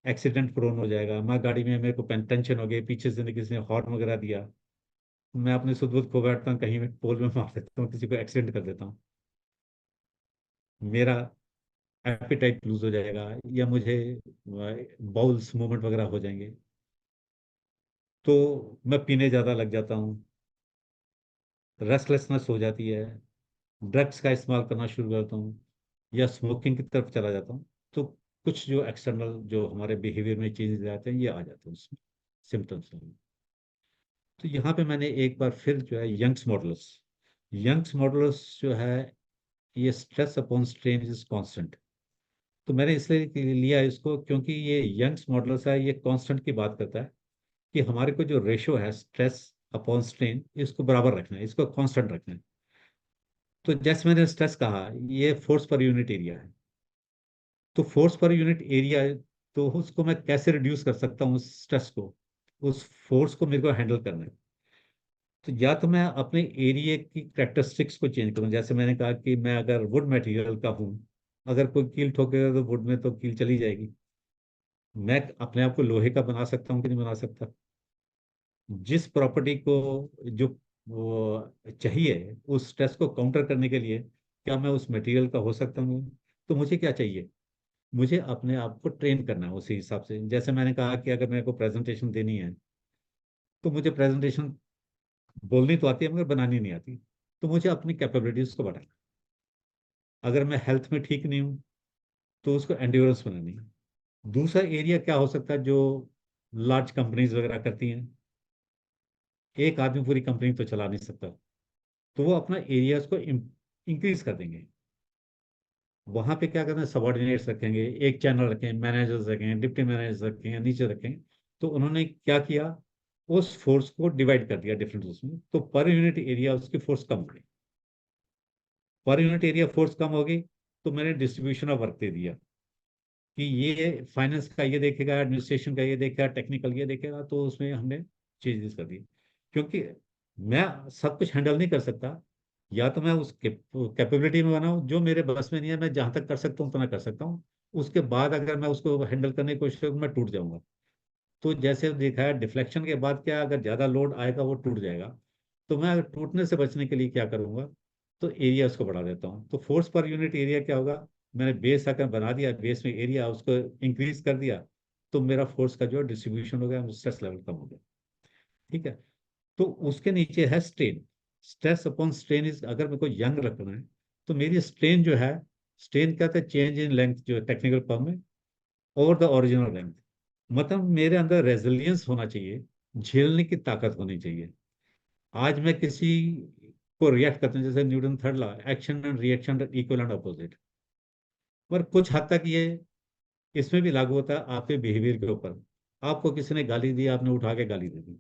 एक्सीडेंट प्रोन हो जाएगा, मैं गाड़ी में, मेरे को टेंशन हो गई, पीछे से किसी ने हॉर्न वगैरह दिया, मैं अपने सुध बुध खो बैठता हूँ, कहीं पोल में मार देता हूँ, किसी को एक्सीडेंट कर देता हूँ, मेरा एपिटाइट लूज हो जाएगा, या मुझे बाउल्स मूवमेंट वगैरह हो जाएंगे, तो मैं पीने ज्यादा लग जाता हूँ, रेस्टलेसनेस हो जाती है, ड्रग्स का इस्तेमाल करना शुरू करता हूँ, या स्मोकिंग की तरफ चला जाता हूँ। तो कुछ जो एक्सटर्नल जो हमारे बिहेवियर में चेंजेस आते हैं, ये आ जाते हैं उसमें सिम्टम्स में। तो यहाँ पे मैंने एक बार फिर जो है यंग्स मॉडुलस जो है, ये stress upon strain is constant. तो मैंने इसलिए लिया इसको क्योंकि ये यंग्स मॉडुलस है, ये कांस्टेंट की बात करता है कि हमारे को जो रेशो है स्ट्रेस अपॉन स्ट्रेन, इसको बराबर रखना है, इसको कांस्टेंट रखना है। तो जैसे मैंने स्ट्रेस कहा, ये फोर्स पर यूनिट एरिया है, तो फोर्स पर यूनिट एरिया है, तो उसको मैं कैसे रिड्यूस कर सकता हूँ, उस स्ट्रेस को, उस फोर्स को मेरे को हैंडल करना है। तो या तो मैं अपने एरिया की कैरेक्टरिस्टिक्स को चेंज करूँ, जैसे मैंने कहा कि मैं अगर वुड मटेरियल का हूँ, अगर कोई कील ठोकेगा तो वुड में तो कील चली जाएगी, मैं अपने आप को लोहे का बना सकता हूँ कि नहीं बना सकता, जिस प्रॉपर्टी को जो वो चाहिए उस स्ट्रेस को काउंटर करने के लिए, क्या मैं उस मटेरियल का हो सकता हूँ। तो मुझे क्या चाहिए, मुझे अपने आप को ट्रेन करना है उसी हिसाब से। जैसे मैंने कहा कि अगर मेरे को प्रेजेंटेशन देनी है, तो मुझे प्रेजेंटेशन बोलनी तो आती है मगर बनानी नहीं आती, तो मुझे अपनी कैपेबिलिटीज को बढ़ाना। अगर मैं हेल्थ में ठीक नहीं हूँ, तो उसको एंड्योरेंस बनानी है। दूसरा एरिया क्या हो सकता है, जो लार्ज कंपनीज वगैरह करती हैं, एक आदमी पूरी कंपनी तो चला नहीं सकता, तो वो अपना एरियाज को इंक्रीज कर देंगे। वहां पे क्या करना है, सबॉर्डिनेट्स रखेंगे, एक चैनल रखेंगे, मैनेजर्स रखेंगे, डिप्टी मैनेजर्स रखेंगे, नीचे रखेंगे। तो उन्होंने क्या किया, उस फोर्स को डिवाइड कर दिया डिफरेंट उसमें, तो पर यूनिट एरिया उसकी फोर्स कम हो गई। पर यूनिट एरिया फोर्स कम हो गई, तो मैंने डिस्ट्रीब्यूशन ऑफ वर्क दे दिया कि ये फाइनेंस का ये देखेगा, एडमिनिस्ट्रेशन का ये देखेगा, टेक्निकल ये देखेगा, तो उसमें हमने चेंजेस कर दिए। क्योंकि मैं सब कुछ हैंडल नहीं कर सकता, या तो मैं उस कैपेबिलिटी में बनाऊं जो मेरे बस में नहीं है, मैं जहां तक कर सकता हूँ उतना कर सकता हूँ, उसके बाद अगर मैं उसको हैंडल करने की कोशिश करूँ, मैं टूट जाऊंगा। तो जैसे देखा है, डिफ्लेक्शन के बाद क्या, अगर ज्यादा लोड आएगा वो टूट जाएगा। तो मैं अगर टूटने से बचने के लिए क्या करूंगा, तो एरिया उसको बढ़ा देता हूँ। तो फोर्स पर यूनिट एरिया क्या होगा, मैंने बेस आकर बना दिया, बेस में एरिया उसको इंक्रीज कर दिया, तो मेरा फोर्स का जो डिस्ट्रीब्यूशन हो गया, स्ट्रेस लेवल कम हो गया। ठीक है। तो उसके नीचे है strain. Stress upon strain is, अगर मेरे को यंग रखना है तो मेरी स्ट्रेन जो है, स्ट्रेन क्या होता है, चेंज इन लेंथ जो टेक्निकल टर्म में, और द ओरिजिनल लेंथ। मतलब मेरे अंदर रेजिलियंस होना चाहिए, झेलने की ताकत होनी चाहिए। आज मैं किसी को रिएक्ट करते हैं, जैसे Newton third law, action and reaction equal and opposite, पर कुछ हद तक ये इसमें भी लागू होता है आपके बिहेवियर के ऊपर। आपको किसी ने गाली दी, आपने उठा के गाली दे दी।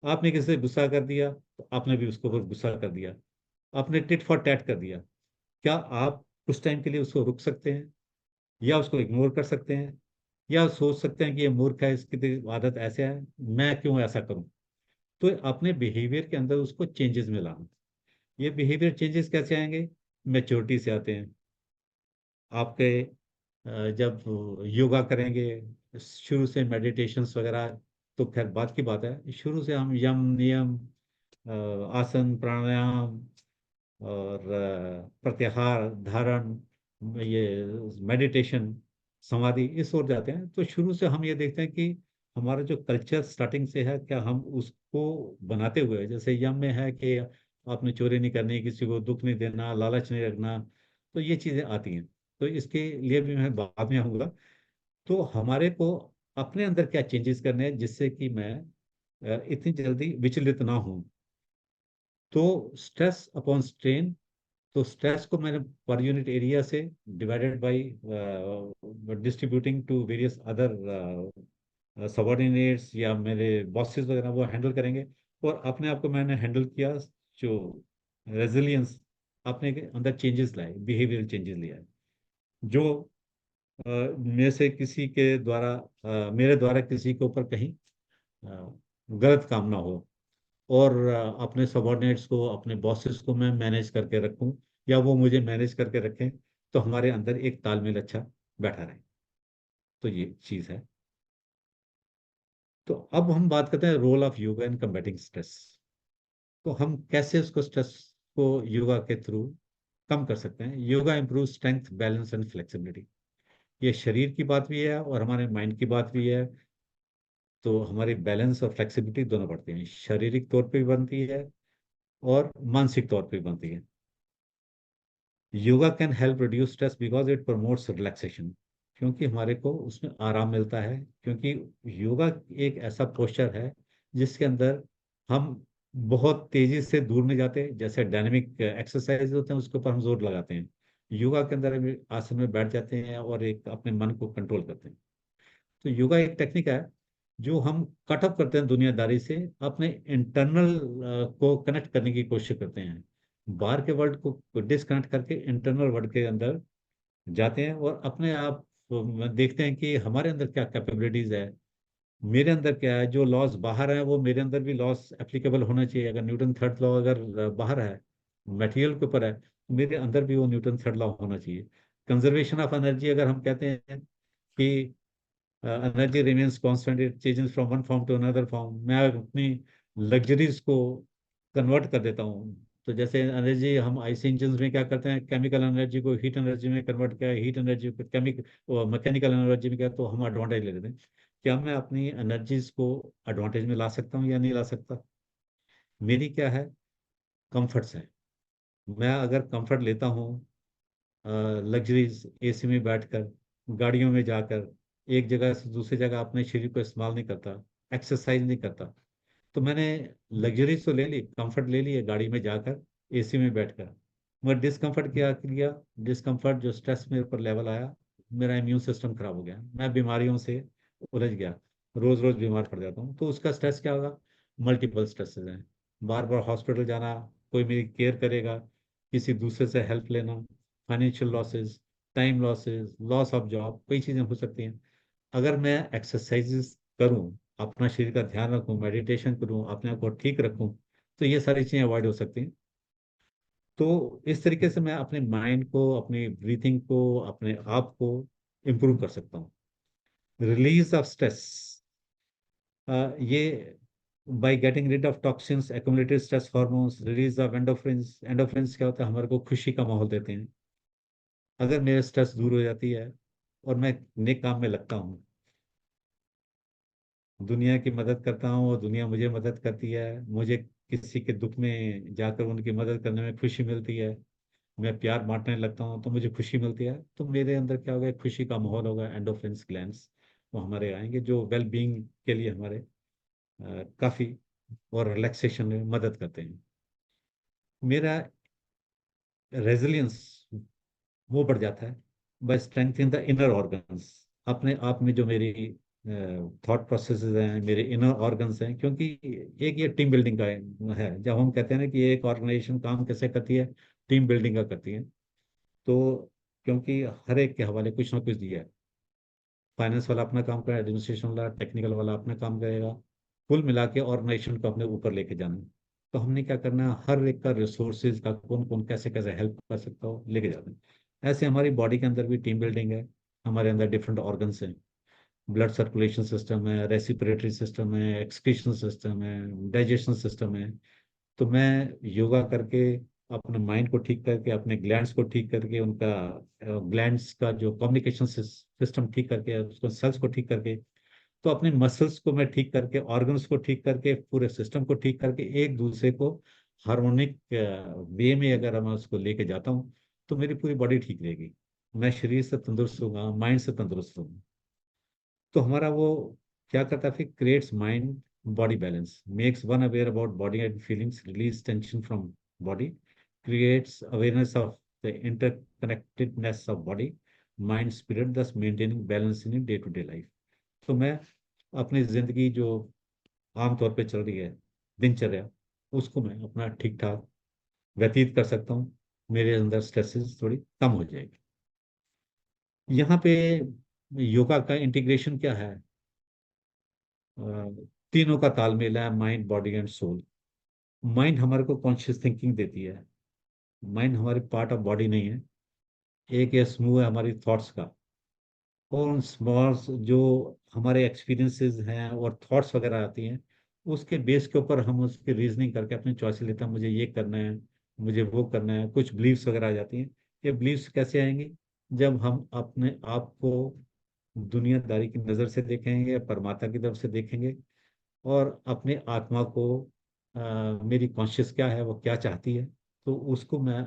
आपने किसी से गुस्सा कर दिया, तो आपने भी उसको ऊपर गुस्सा कर दिया। आपने टिट फॉर टैट कर दिया। क्या आप कुछ टाइम के लिए उसको रुक सकते हैं, या उसको इग्नोर कर सकते हैं, या सोच सकते हैं कि ये मूर्ख है, इसकी तो आदत ऐसे है, मैं क्यों ऐसा करूं? तो अपने बिहेवियर के अंदर उसको चेंजेस में लाना। ये बिहेवियर चेंजेस कैसे आएंगे? मैच्योरिटी से आते हैं। आपके जब योगा करेंगे, शुरू से मेडिटेशंस वगैरह, तो खैर बात की बात है, शुरू से हम यम नियम, आसन प्राणायाम और प्रत्याहार धारण, ये मेडिटेशन, समाधि, इस ओर जाते हैं। तो शुरू से हम ये देखते हैं कि हमारा जो कल्चर स्टार्टिंग से है, क्या हम उसको बनाते हुए, जैसे यम में है कि आपने चोरी नहीं करनी, किसी को दुख नहीं देना, लालच नहीं रखना, तो ये चीजें आती हैं। तो इसके लिए भी मैं बाद में आऊंगा। तो हमारे को अपने अंदर क्या चेंजेस करने हैं, जिससे कि मैं इतनी जल्दी विचलित ना हूं। तो स्ट्रेस अपॉन स्ट्रेन, तो स्ट्रेस को मैंने पर यूनिट एरिया से divided by distributing to various other subordinates या मेरे बॉसेस वगैरह, वो हैंडल करेंगे। और अपने आप को मैंने हैंडल किया, जो रेजिलियंस, अपने के अंदर चेंजेस लाए, बिहेवियरल चेंजेस लिया है, जो मेरे से किसी के द्वारा मेरे द्वारा किसी के ऊपर कहीं गलत काम ना हो, और अपने सबॉर्डिनेट्स को, अपने बॉसेस को मैं मैनेज करके रखूं, या वो मुझे मैनेज करके रखें, तो हमारे अंदर एक तालमेल अच्छा बैठा रहे। तो ये चीज है। तो अब हम बात करते हैं role of yoga in combating stress. तो हम कैसे उसको, स्ट्रेस को योगा के थ्रू कम कर सकते हैं। Yoga improve strength, balance and flexibility. ये शरीर की बात भी है और हमारे माइंड की बात भी है। तो हमारी बैलेंस और फ्लेक्सिबिलिटी दोनों बढ़ती हैं, शारीरिक तौर पे भी बनती है और मानसिक तौर पे भी बनती है। Yoga can help reduce stress because it promotes relaxation, क्योंकि हमारे को उसमें आराम मिलता है। क्योंकि योगा एक ऐसा पोस्चर है जिसके अंदर हम बहुत तेजी से दूर नहीं जाते। जैसे डायनेमिक एक्सरसाइज होते हैं, उसके ऊपर हम जोर लगाते हैं। योगा के अंदर हम आसन में बैठ जाते हैं और एक अपने मन को कंट्रोल करते हैं। तो योगा एक टेक्निक है जो हम कटअप करते हैं दुनियादारी से, अपने इंटरनल को कनेक्ट करने की कोशिश करते हैं। बाहर के वर्ल्ड को डिस्कनेक्ट करके इंटरनल वर्ल्ड के अंदर जाते हैं, और अपने आप देखते हैं कि हमारे अंदर क्या कैपेबिलिटीज है, मेरे अंदर क्या है। जो लॉज बाहर है वो मेरे अंदर भी लॉस एप्लीकेबल होना चाहिए। अगर न्यूटन थर्ड लॉ अगर बाहर है, मटेरियल के ऊपर है, तो मेरे अंदर भी वो न्यूटन थर्ड लॉ होना चाहिए। कंजर्वेशन ऑफ एनर्जी, अगर हम कहते हैं कि energy remains constant, it changes from one form to another form, मैं अपनी लग्जरीज को कन्वर्ट कर देता हूँ। तो जैसे एनर्जी हम आईसी इंजन में क्या करते हैं, केमिकल एनर्जी को हीट एनर्जी में कन्वर्ट किया, हीट एनर्जी को केमिकल मैकेनिकल एनर्जी में किया, तो हम एडवांटेज ले लेते हैं। क्या मैं अपनी एनर्जीज को एडवांटेज में ला सकता हूँ या नहीं ला सकता? मेरी क्या है, कंफर्ट्स है। मैं अगर कंफर्ट लेता हूँ, लग्जरीज एसी में बैठकर, गाड़ियों में जाकर, एक जगह से दूसरी जगह अपने शरीर को इस्तेमाल नहीं करता, एक्सरसाइज नहीं करता, तो मैंने लग्जरीज तो ले ली, कंफर्ट ले लिए गाड़ी में जाकर, एसी में बैठकर, मगर डिस्कम्फर्ट क्या किया? डिस्कम्फर्ट जो स्ट्रेस मेरे ऊपर लेवल आया, मेरा इम्यून सिस्टम खराब हो गया, मैं बीमारियों से उलझ गया, रोज रोज बीमार पड़ जाता हूँ। तो उसका स्ट्रेस क्या होगा? मल्टीपल स्ट्रेसेस हैं। बार बार हॉस्पिटल जाना, कोई मेरी केयर करेगा, किसी दूसरे से हेल्प लेना, financial losses, time losses, loss of job, कई चीजें हो सकती हैं। अगर मैं एक्सरसाइजेस करूं, अपना शरीर का ध्यान रखूं, मेडिटेशन करूं, अपने आप को ठीक रखूं, तो ये सारी चीजें अवॉइड हो सकती हैं। तो इस तरीके से मैं अपने माइंड को, अपनी ब्रीथिंग को, अपने आप को इम्प्रूव कर सकता हूँ। रिलीज ऑफ स्ट्रेस, ये by getting rid of toxins, accumulated stress hormones, release of endorphins. Endorphins क्या होता है, हमारे को खुशी का माहौल देते हैं। अगर मेरे स्ट्रेस दूर हो जाती है और मैं नेक काम में लगता हूँ, दुनिया की मदद करता हूँ और दुनिया मुझे मदद करती है, मुझे किसी के दुख में जाकर उनकी मदद करने में खुशी मिलती है, मैं प्यार बांटने लगता हूँ तो मुझे खुशी मिलती है, तो मेरे अंदर क्या होगा, एक खुशी का माहौल होगा, एंडोर्फिन्स ग्लैंड्स वो हमारे आएंगे, जो वेल बीइंग के लिए हमारे काफी और रिलैक्सेशन में मदद करते हैं। मेरा रेजिलियंस वो बढ़ जाता है by strengthening the inner organs. अपने आप में जो मेरी थॉट प्रोसेसेस हैं, मेरे इनर ऑर्गन्स हैं, क्योंकि एक ये टीम बिल्डिंग का है। जब हम कहते हैं ना कि एक ऑर्गेनाइजेशन काम कैसे करती है, टीम बिल्डिंग का करती है, तो क्योंकि हर एक के हवाले कुछ ना कुछ दिया है। फाइनेंस वाला अपना काम करेगा, एडमिनिस्ट्रेशन वाला, टेक्निकल वाला अपना काम करेगा, कुल मिला के ऑर्गेनाइजेशन को अपने ऊपर लेके जाना है। तो हमने क्या करना है, हर एक का रिसोर्सेज का कौन कौन कैसे कैसे हेल्प कर सकता हो लेके जाना है। ऐसे हमारी बॉडी के अंदर भी टीम बिल्डिंग है। हमारे अंदर डिफरेंट ऑर्गन्स हैं, ब्लड सर्कुलेशन सिस्टम है, रेस्पिरेटरी सिस्टम है, एक्सक्रीशन सिस्टम है, डाइजेशन सिस्टम है। तो मैं योगा करके अपने माइंड को ठीक करके, अपने ग्लैंड्स को ठीक करके, उनका ग्लैंड्स का जो कम्युनिकेशन सिस्टम ठीक करके, उसको सेल्स को ठीक करके, तो अपने मसल्स को मैं ठीक करके, ऑर्गन्स को ठीक करके, पूरे सिस्टम को ठीक करके, एक दूसरे को हार्मोनिक वे में अगर मैं उसको लेके जाता हूँ, तो मेरी पूरी बॉडी ठीक रहेगी। मैं शरीर से तंदुरुस्त होगा, माइंड से तंदुरुस्त होगा। तो हमारा वो क्या करता है, फिर creates mind body balance, makes one aware about body and feelings, release tension from body, creates awareness of the interconnectedness of body, mind, spirit, thus maintaining balance in day to day life. तो मैं अपनी जिंदगी जो आमतौर पे चल रही है, दिनचर्या, उसको मैं अपना ठीक ठाक व्यतीत कर सकता हूँ। मेरे अंदर स्ट्रेसेस थोड़ी कम हो जाएगी। यहाँ पे योगा का इंटीग्रेशन क्या है, अ, तीनों का तालमेल है, mind, body and soul. Mind हमारे को कॉन्शियस थिंकिंग देती है। माइंड हमारी पार्ट ऑफ बॉडी नहीं है। एक ये समूह है हमारी थॉट्स का, और उन स्मॉल जो हमारे एक्सपीरियंसेस हैं और थॉट्स वगैरह आती हैं, उसके बेस के ऊपर हम उसकी रीजनिंग करके अपनी चॉइस लेते हैं, मुझे ये करना है, मुझे वो करना है, कुछ बिलीव्स वगैरह आ जाती हैं। ये बिलीव्स कैसे आएंगी, जब हम अपने आप को दुनियादारी की नज़र से देखेंगे, परमात्मा की तरफ से देखेंगे, और अपने आत्मा को मेरी कॉन्शियस क्या है, वो क्या चाहती है, तो उसको मैं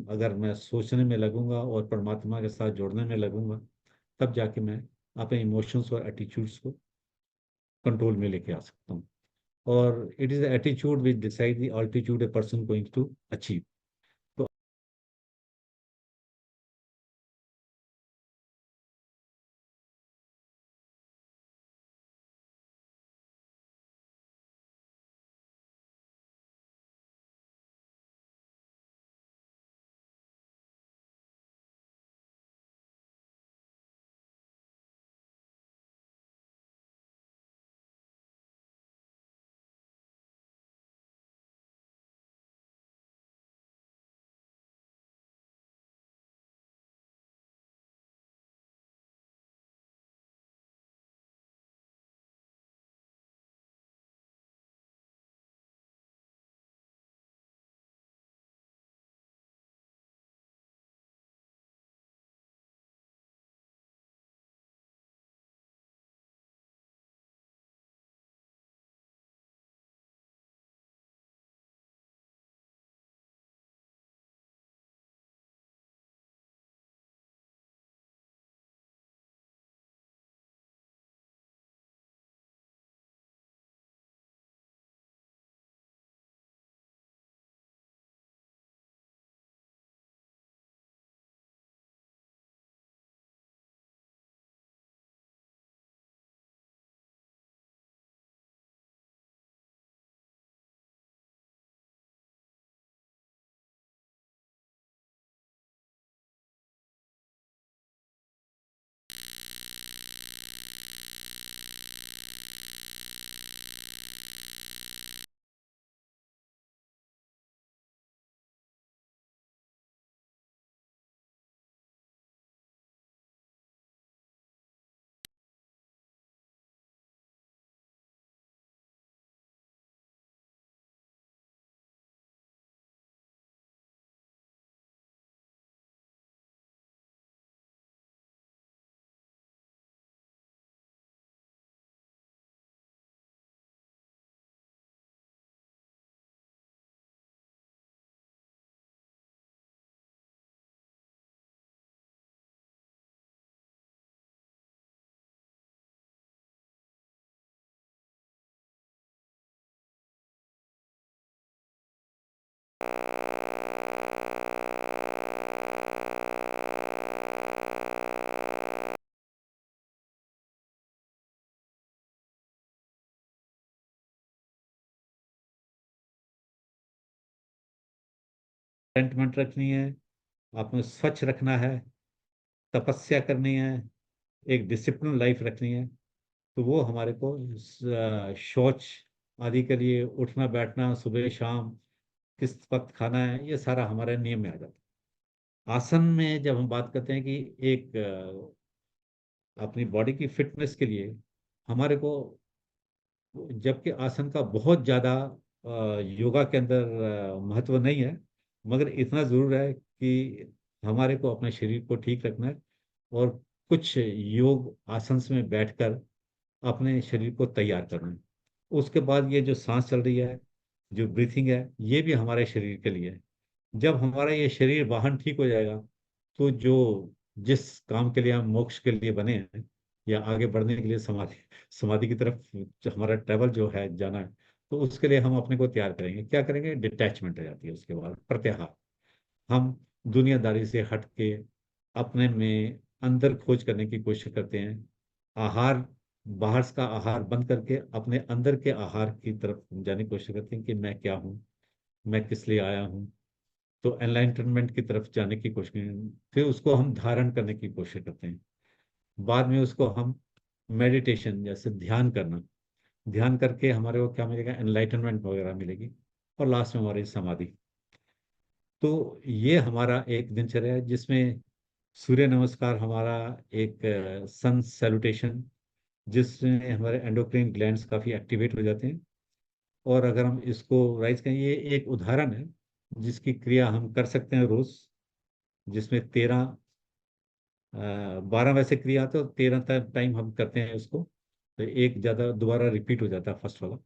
अगर मैं सोचने में लगूंगा और परमात्मा के साथ जोड़ने में लगूंगा, तब जाके मैं अपने इमोशंस और एटीट्यूड्स को कंट्रोल में लेके आ सकता हूँ। और it is attitude which decide the altitude a person going to achieve. Contentment रखनी है, आपने स्वच्छ रखना है, तपस्या करनी है, एक डिसिप्लिन लाइफ रखनी है, तो वो हमारे को शौच आदि के लिए उठना बैठना सुबह शाम किस वक्त खाना है, ये सारा हमारे नियम में आ जाता है। आसन में जब हम बात करते हैं कि एक अपनी बॉडी की फिटनेस के लिए हमारे को, जबकि आसन का बहुत ज्यादा योगा के अंदर महत्व नहीं है, मगर इतना जरूर है कि हमारे को अपने शरीर को ठीक रखना है और कुछ योग आसन में बैठकर अपने शरीर को तैयार करना है। उसके बाद ये जो सांस चल रही है, जो ब्रीथिंग है, ये भी हमारे शरीर के लिए है। जब हमारा ये शरीर वाहन ठीक हो जाएगा, तो जो जिस काम के लिए हम मोक्ष के लिए बने हैं या आगे बढ़ने के लिए समाधि समाधि की तरफ जो हमारा ट्रेवल जो है जाना है, तो उसके लिए हम अपने को तैयार करेंगे। क्या करेंगे? डिटैचमेंट आ जाती है, उसके बाद प्रत्याहार। हम दुनियादारी से हट के अपने में अंदर खोज करने की कोशिश करते हैं। आहार, बाहर का आहार बंद करके अपने अंदर के आहार की तरफ जाने की कोशिश करते हैं कि मैं क्या हूँ, मैं किस लिए आया हूँ। तो एनलाइटनमेंट की तरफ जाने की कोशिश करें, फिर उसको हम धारण करने की कोशिश करते हैं। बाद में उसको हम मेडिटेशन जैसे ध्यान करना, ध्यान करके हमारे को क्या मिलेगा? एनलाइटनमेंट वगैरह मिलेगी। और लास्ट में हमारी समाधि। तो ये हमारा एक दिनचर्या है जिसमें सूर्य नमस्कार हमारा एक सन सैल्यूटेशन, जिसमें हमारे एंडोक्राइन ग्लैंड्स काफी एक्टिवेट हो जाते हैं। और अगर हम इसको राइज करें, ये एक उदाहरण है जिसकी क्रिया हम कर सकते हैं रोज, जिसमें 12 वैसे क्रिया आते हैं और 13 टाइम हम करते हैं उसको, तो एक ज्यादा दोबारा रिपीट हो जाता है फर्स्ट वाला।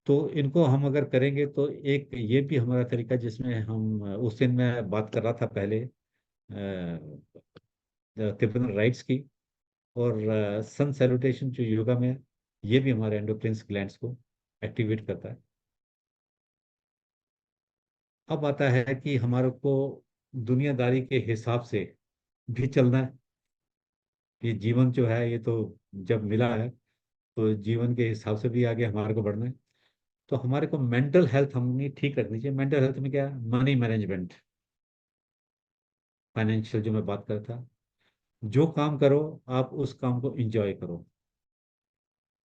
तो इनको हम अगर करेंगे तो एक ये भी हमारा तरीका है जिसमें हम उस दिन मैं बात कर रहा था पहले तिब्बतन राइट्स की, और सन सैल्यूटेशन जो योगा में है, ये भी हमारे एंडोक्राइन ग्लैंड्स को एक्टिवेट करता है। अब आता है कि हमारे को दुनियादारी के हिसाब से भी चलना है। ये जीवन जो है, ये तो जब मिला है, तो जीवन के हिसाब से भी आगे हमारे को बढ़ना है। तो हमारे को मेंटल हेल्थ हमने ठीक रखनी चाहिए। मेंटल हेल्थ में क्या है? मनी मैनेजमेंट, फाइनेंशियल जो मैं बात कर रहा था। जो काम करो, आप उस काम को एंजॉय करो।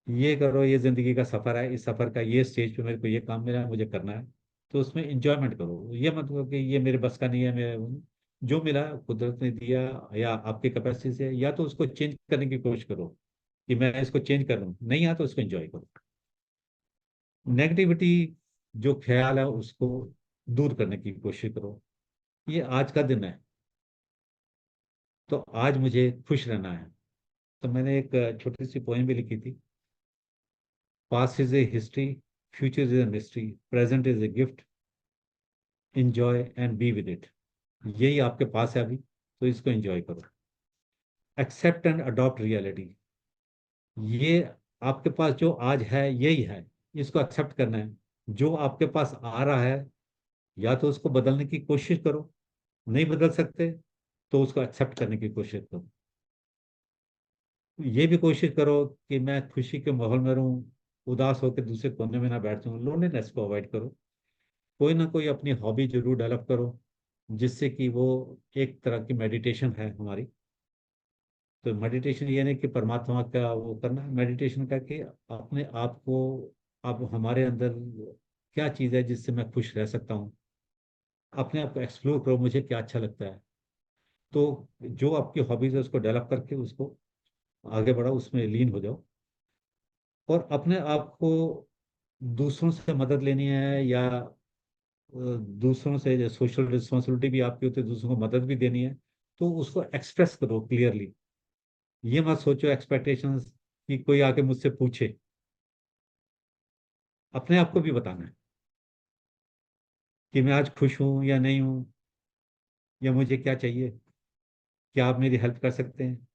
ये करो, ये जिंदगी का सफर है, इस सफर का ये स्टेज पे मेरे को ये काम मिला है, मुझे करना है, तो उसमें एंजॉयमेंट करो। ये मत करो कि ये मेरे बस का नहीं है, मैं जो मिला कुदरत ने दिया या आपकी कैपेसिटी से, या तो उसको चेंज करने की कोशिश करो कि मैं इसको चेंज कर लूँ, नहीं आता तो उसको एंजॉय करो। नेगेटिविटी जो ख्याल है उसको दूर करने की कोशिश करो। ये आज का दिन है, तो आज मुझे खुश रहना है। तो मैंने एक छोटी सी पोएम भी लिखी थी। Past is a history, future is a mystery, present is a gift, enjoy and be with it. यही आपके पास है अभी, तो इसको एंजॉय करो। Accept and adopt reality. ये आपके पास जो आज है यही है, इसको एक्सेप्ट करना है। जो आपके पास आ रहा है, या तो उसको बदलने की कोशिश करो, नहीं बदल सकते तो उसको एक्सेप्ट करने की कोशिश करो। ये भी कोशिश करो कि मैं खुशी के माहौल में रहूं, उदास होकर दूसरे कोने में ना बैठ जाऊं। लोनलीनेस को अवॉइड करो। कोई ना कोई अपनी हॉबी जरूर डेवलप करो, जिससे कि वो एक तरह की मेडिटेशन है हमारी। तो मेडिटेशन ये नहीं कि परमात्मा का वो करना, मेडिटेशन का कि अपने आप को, अब हमारे अंदर क्या चीज़ है जिससे मैं खुश रह सकता हूँ। अपने आप को एक्सप्लोर करो, मुझे क्या अच्छा लगता है। तो जो आपकी हॉबीज है उसको डेवलप करके उसको आगे बढ़ाओ, उसमें लीन हो जाओ। और अपने आप को दूसरों से मदद लेनी है, या दूसरों से सोशल रिस्पॉन्सिबिलिटी भी आपकी होती है, दूसरों को मदद भी देनी है, तो उसको एक्सप्रेस करो क्लियरली। ये मत सोचो एक्सपेक्टेशंस कि कोई आके मुझसे पूछे। अपने आप को भी बताना है कि मैं आज खुश हूं या नहीं हूं, या मुझे क्या चाहिए, क्या आप मेरी हेल्प कर सकते हैं।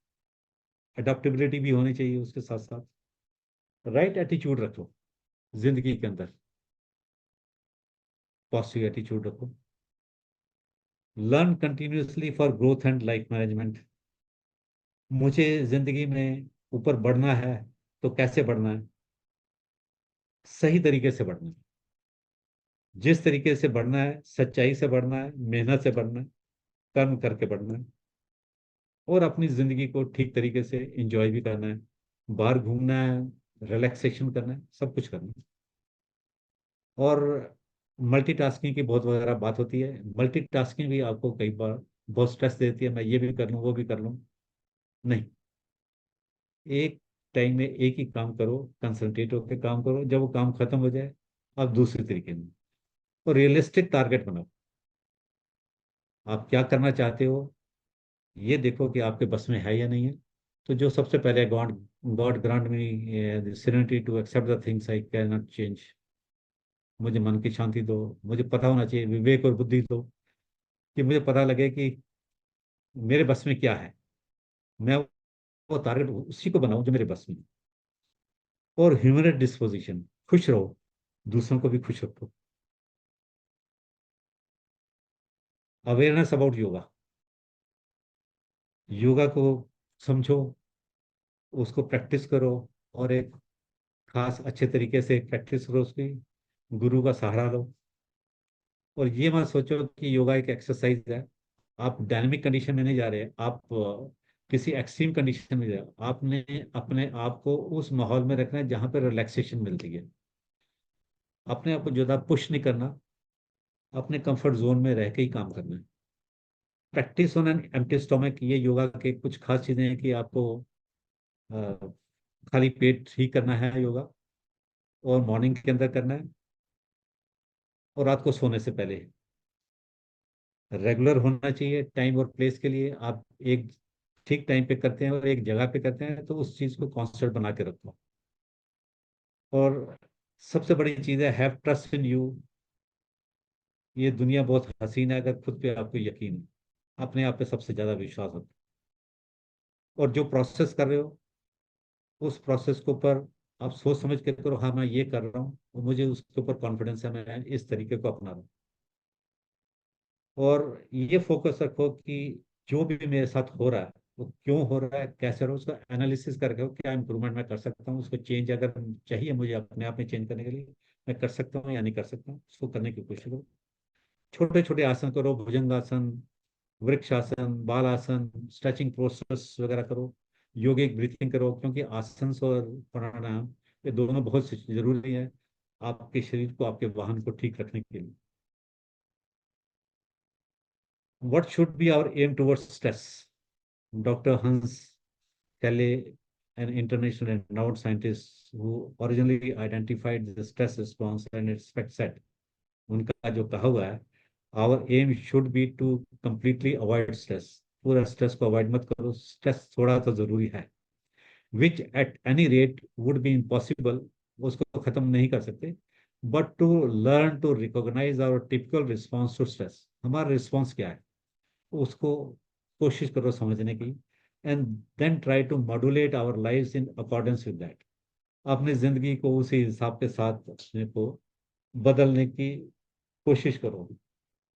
अडेप्टेबिलिटी भी होनी चाहिए उसके साथ साथ। राइट एटीट्यूड रखो जिंदगी के अंदर, पॉजिटिव एटीट्यूड रखो। Learn continuously for growth and life management. मुझे जिंदगी में ऊपर बढ़ना है, तो कैसे बढ़ना है? सही तरीके से बढ़ना है। जिस तरीके से बढ़ना है, सच्चाई से बढ़ना है, मेहनत से बढ़ना है, कर्म करके बढ़ना है, और अपनी जिंदगी को ठीक तरीके से एंजॉय भी करना है, बाहर घूमना है, रिलैक्सेशन करना है, सब कुछ करना है। और मल्टीटास्किंग की बहुत वगैरह बात होती है, मल्टीटास्किंग भी आपको कई बार बहुत स्ट्रेस देती है, मैं ये भी कर लूँ वो भी कर लूँ। नहीं, एक टाइम में एक ही काम करो, कंसंट्रेट होकर काम करो, जब वो काम खत्म हो जाए आप दूसरे तरीके में, और रियलिस्टिक टारगेट बनाओ। आप क्या करना चाहते हो ये देखो कि आपके बस में है या नहीं है। तो जो सबसे पहले, God God grant me serenity to accept the things I can not change. मुझे मन की शांति दो, मुझे पता होना चाहिए, विवेक और बुद्धि दो, कि मुझे पता लगे कि मेरे बस में क्या है, मैं वो टारगेट उसी को बनाऊं जो मेरे बस में है। और ह्यूमन डिस्पोजिशन, खुश रहो, दूसरों को भी खुश रखो। अवेयरनेस अबाउट योगा, योगा को समझो, उसको प्रैक्टिस करो, और एक खास अच्छे तरीके से प्रैक्टिस करो उसकी, गुरु का सहारा लो। और ये मत सोचो कि योगा एक एक्सरसाइज है, आप डायनेमिक कंडीशन में नहीं जा रहे, आप किसी एक्सट्रीम कंडीशन में जा रहे हो। आपने अपने आप को उस माहौल में रखना है जहाँ पर रिलैक्सेशन मिलती है। अपने आप को ज्यादा पुश नहीं करना, अपने कंफर्ट जोन में रह के ही काम करना है। Practice on an empty stomach, ये योगा के कुछ खास चीजें हैं कि आपको अ, खाली पेट ही करना है योगा, और मॉर्निंग के अंदर करना है, और रात को सोने से पहले। रेगुलर होना चाहिए टाइम और प्लेस के लिए, आप एक ठीक टाइम पे करते हैं और एक जगह पे करते हैं, तो उस चीज को कांस्टेंट बना के रखो। और सबसे बड़ी चीज है, हैव ट्रस्ट इन यू। ये दुनिया बहुत हसीन है अगर खुद पे आपको यकीन है, अपने आप पे सबसे ज्यादा विश्वास होता है। और जो प्रोसेस कर रहे हो, उस प्रोसेस के ऊपर आप सोच समझ के करो, हाँ मैं ये कर रहा हूँ और मुझे उसके ऊपर कॉन्फिडेंस है, मैं इस तरीके को अपना रहा हूँ। और ये फोकस रखो कि जो भी मेरे साथ हो रहा है वो क्यों हो रहा है, कैसे हो रहा है, उसका एनालिसिस करके हो, क्या इंप्रूवमेंट मैं कर सकता हूँ, उसको चेंज अगर चाहिए मुझे अपने आप में चेंज करने के लिए, मैं कर सकता हूँ या नहीं कर सकता हूँ, उसको करने की कोशिश करो। छोटे छोटे आसन करो, भुजंगासन, वृक्षासन, बाल आसन, स्ट्रेचिंग प्रोसेस वगैरह करो, योगिक ब्रीथिंग करो, क्योंकि आसन और प्राणायाम ये दोनों बहुत जरूरी है आपके शरीर को, आपके वाहन को ठीक रखने के लिए। What should be our aim towards stress? Dr. Hans Kelly, an international and renowned scientist who originally identified the stress response and its effect set, उनका जो कहा हुआ है, our aim should be to completely avoid stress। पूरा stress को avoid मत करो, stress थोड़ा तो जरूरी है, which at any rate would be impossible, उसको खत्म नहीं कर सकते, but to learn to recognize our typical response to stress, हमारा रिस्पॉन्स क्या है उसको कोशिश करो समझने की, and then try to modulate our lives in accordance with that. अपनी जिंदगी को उसी हिसाब के साथ अपने को बदलने की कोशिश करो।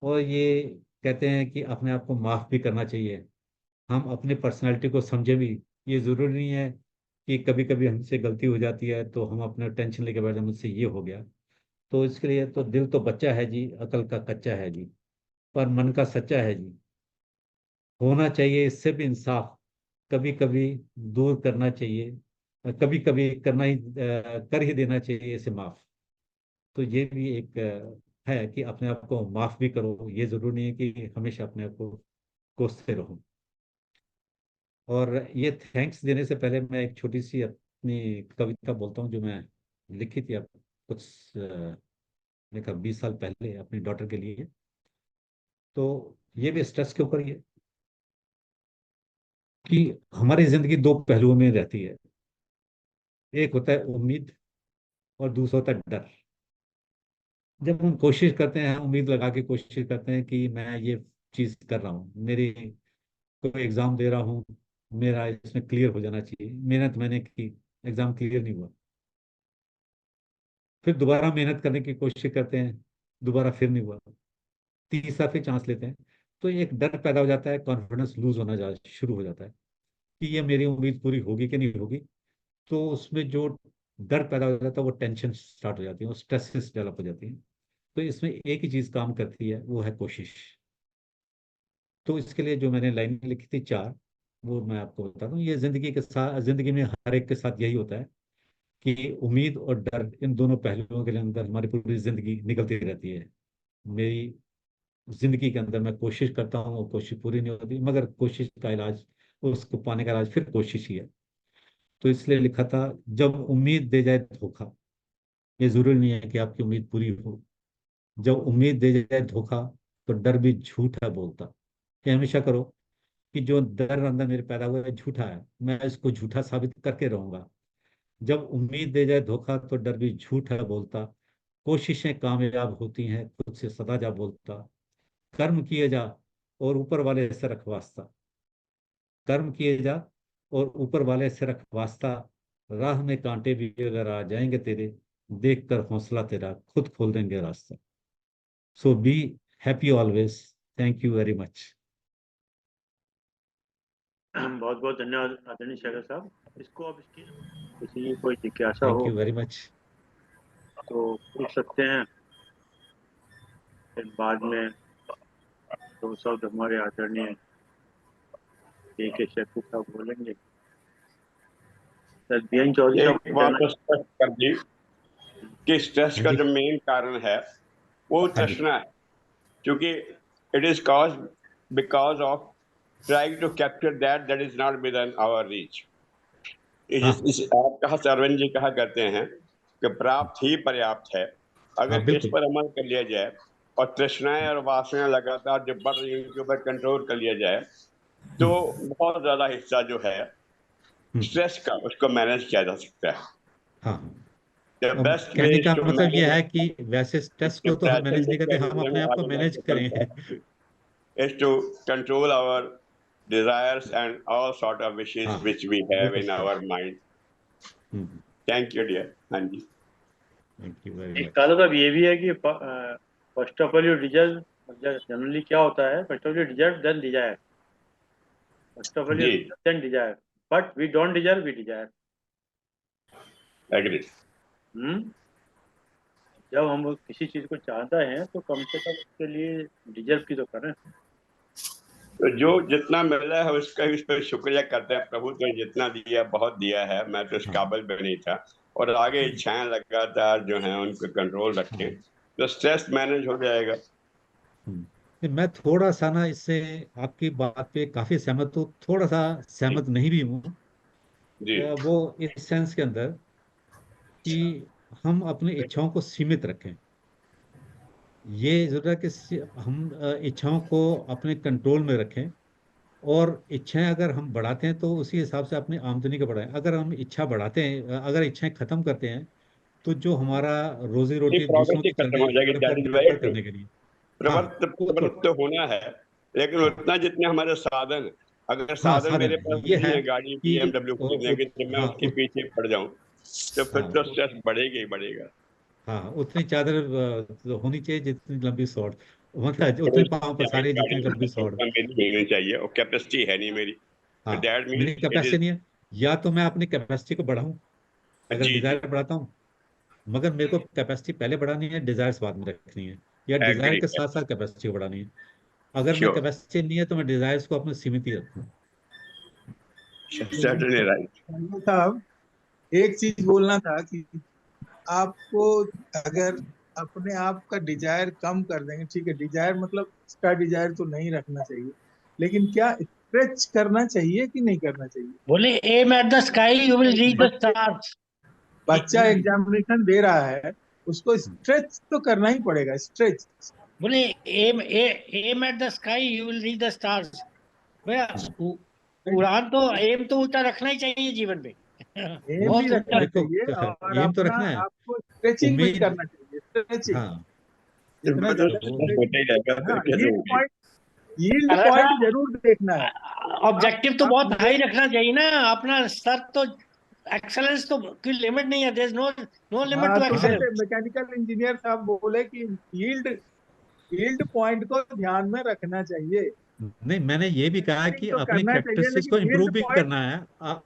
और ये कहते हैं कि अपने आप को माफ भी करना चाहिए, हम अपनी पर्सनैलिटी को समझे भी। ये जरूरी नहीं है कि कभी कभी हमसे गलती हो जाती है तो हम अपने टेंशन लेके बैठ जाए, मुझसे ये हो गया। तो इसके लिए तो दिल तो बच्चा है जी, अकल का कच्चा है जी, पर मन का सच्चा है जी। होना चाहिए इससे भी इंसाफ, कभी कभी दूर करना चाहिए, कभी कभी करना ही कर ही देना चाहिए इसे माफ। तो ये भी एक है कि अपने आप को माफ भी करो, ये जरूरी नहीं है कि हमेशा अपने आप को कोसते रहो। और ये थैंक्स देने से पहले मैं एक छोटी सी अपनी कविता बोलता हूँ, जो मैं लिखी थी अब कुछ मेरे ख्याल 20 साल पहले अपनी डॉटर के लिए। तो ये भी स्ट्रेस के ऊपर ही है कि हमारी जिंदगी दो पहलुओं में रहती है, एक होता है उम्मीद और दूसरा होता है डर। जब हम कोशिश करते हैं, उम्मीद लगा के कोशिश करते हैं कि मैं ये चीज कर रहा हूँ, मेरी कोई एग्जाम दे रहा हूँ, मेरा इसमें क्लियर हो जाना चाहिए, मेहनत मैंने की, एग्जाम क्लियर नहीं हुआ, फिर दोबारा मेहनत करने की कोशिश करते हैं, दोबारा फिर नहीं हुआ, तीसरा फिर चांस लेते हैं। तो एक डर पैदा हो जाता है, कॉन्फिडेंस लूज होना शुरू हो जाता है कि ये मेरी उम्मीद पूरी होगी कि नहीं होगी। तो उसमें जो डर पैदा हो जाता है वो टेंशन स्टार्ट हो जाती है, वो स्ट्रेसेस डेवलप हो जाती है। तो इसमें एक ही चीज काम करती है, वो है कोशिश। तो इसके लिए जो मैंने लाइन लिखी थी 4, वो मैं आपको बता दूं। ये जिंदगी के साथ, जिंदगी में हर एक के साथ यही होता है कि उम्मीद और डर, इन दोनों पहलुओं के अंदर हमारी पूरी जिंदगी निकलती रहती है। मेरी जिंदगी के अंदर मैं कोशिश करता हूँ, वो कोशिश पूरी नहीं होती, मगर कोशिश का इलाज, उसको पाने का इलाज फिर कोशिश ही है। तो इसलिए लिखा था, जब उम्मीद दे जाए धोखा। ये जरूरी नहीं है कि आपकी उम्मीद पूरी हो। जब उम्मीद दे जाए धोखा, तो डर भी झूठा बोलता। ये हमेशा करो कि जो डर अंदर मेरे पैदा हुआ है झूठा है, मैं इसको झूठा साबित करके रहूंगा। जब उम्मीद दे जाए धोखा, तो डर भी झूठा बोलता। कोशिशें कामयाब होती हैं, खुद से सदा जा बोलता। कर्म किए जा और ऊपर वाले से रख वास्ता। कर्म किए जा और ऊपर वाले से रख वास्ता। राह में कांटे भी अगर आ जाएंगे तेरे, देख कर हौसला तेरा खुद खोल देंगे रास्ता। So be happy always. Thank you very much. बहुत बहुत धन्यवाद आदरणीय शेखर साहब। इसको अब इसकी किसी की कोई जिज्ञासा थैंक हो यू वेरी मच। तो पूछ सकते हैं, फिर बाद में दो शब्द हमारे आदरणीय के शेखर साहब बोलेंगे। सर बीएन चौधरी एक साहब बात तो स्पष्ट कर दी कि स्ट्रेस हाँ का जी, जो मेन कारण है वो हाँ जी, तृष्णा है, क्योंकि it is cause because of trying to capture that is not within our reach. हाँ इस आप कहा, सरवन जी कहा करते हैं कि प्राप्त ही पर्याप्त है। हाँ, अगर इस बिल्कुल। पर अमल कर लिया जाए और तृष्णाएं और वासनाएं लगातार जो बढ़ रही हैं उनके ऊपर कंट्रोल कर लिया जाए, तो बहुत ज्यादा हिस्सा जो है हम्म, स्ट्रेस का, उसको मैनेज किया जा सकता है। हाँ। द अब बेस्ट वे कहने इज का टू मतलब यह मैनेज है कि वैसे स्ट्रेस को तो हम depression, मैनेज नहीं करते, हम depression अपने आप को आगे मैनेज जाके चलता करें। है, is to control our desires and all sort of wishes हाँ, which we have बिल्कुल in सही। our mind. Thank you, dear. हाँ जी। थैंक यू वेरी एक मच। काला साहब ये भी है कि first of all you deserve, generally क्या होता है, first of you deserve then desire, first of all you जी, then desire, but we don't deserve, we desire. Agree. Hmm जब हम किसी चीज को चाहता है तो कम से कम उसके लिए डिजर्व की तो करें। तो जो जितना मिल रहा है उसका इस पर शुक्रिया करते हैं, प्रभु ने जितना दिया बहुत दिया है, मैं तो इस हाँ, काबिल भी नहीं था। और आगे इच्छाएं लगातार जो हैं उनको कंट्रोल रखें, हाँ। तो स्ट्रेस मैनेज हो जाएगा। मैं थोड़ा सा ना इससे आपकी बात पे काफी सहमत हूँ, थोड़ा सा जी सहमत नहीं भी हूँ। जी वो इस सेंस के अंदर कि हम अपनी इच्छाओं को सीमित रखें। ये जरूरत है कि हम इच्छाओं को अपने कंट्रोल में रखें। और इच्छाएं अगर हम बढ़ाते हैं तो उसी हिसाब से अपनी आमदनी को बढ़ाएं। अगर हम इच्छा बढ़ाते हैं, अगर इच्छाएं खत्म करते हैं, तो जो हमारा रोजी ये रोटी प्रोग्रेस दूसरों ही की खत्म चलने हो जाएगी, दैट पर इज वेरी निर्भर ट्रू। करने के लिए। हाँ, तो प्रवृत्त तो होना है, लेकिन हाँ, उतना जितने हमारे साधन, अगर हाँ, साधन साधन मेरे है, पास ये नहीं है है गाड़ी कि BMW खरीदने की, तो मैं हाँ, उसके पीछे पड़ जाऊं, तो फिर हाँ, तो स्ट्रेस बढ़ेगा ही बढ़ेगा। हाँ, उतनी चादर तो होनी चाहिए जितनी लंबी सौड़, मतलब तो उतने पाँव उसकी पसारे जितनी लंबी सौड़। मेरी होनी चाहिए, और कैपेसिटी है नहीं मेरी, तो हाँ, दैट मेरी मीन्स इट कैपेसिटी नहीं है। या तो मैं अपनी कैपेसिटी को बढ़ाऊं, इज। अगर जी जी, डिजायर बढ़ाता हूं, मगर मेरे को कैपेसिटी पहले बढ़ानी है, डिजायर्स बाद में रखनी है। या डिजायर एग्री, के साथ साथ कैपेसिटी को बढ़ानी है। अगर मैं श्योर, कैपेसिटी नहीं है तो मैं डिजायर्स को अपने सीमित ही रखूं। Certainly right. साहब, एक चीज बोलना था कि आपको अगर अपने आप का डिजायर कम कर देंगे, ठीक है, डिजायर मतलब इसका डिजायर तो नहीं रखना चाहिए, लेकिन क्या स्ट्रेच करना चाहिए कि नहीं करना चाहिए? बोले aim at the sky you will reach the बच्चे स्टार्स। बच्चा एग्जामिनेशन दे रहा है, उसको स्ट्रेच तो करना ही पड़ेगा, स्ट्रेच। बोले aim at the sky you will reach the stars. भैया उड़ान तो एम तो ऊंचा रखना ही चाहिए जीवन में। एम भी बहुत ऊंचा। रखना देखो, चाहिए और एम तो अपना रखना है, आपको स्ट्रेचिंग भी उम्मीद। करना चाहिए, स्ट्रेचिंग। हाँ, जितना तो ज्यादा वो होता ही रहेगा, स्ट्रेचिंग, फिर हाँ, कैसे होगी। यील्ड पॉइंट जरूर देखना है। ऑब्जेक्टिव तो आप बहुत हाई रखना चाहिए ना अपना स्तर तो। एक्सेलेंस तो कोई लिमिट नहीं है, there is no no limit हाँ, टू तो जैसे एक्सेलेंस। मैकेनिकल इंजीनियर साहब बोले कि यील्ड यील्ड पॉइंट को ध्यान में रखना चाहिए। नहीं, मैंने ये भी कहा स्ट्रेचिंग कि तो अपनी करना चाहिए, कैरेक्टरिस्टिक्स को लेकिन इम्प्रूव भी करना है,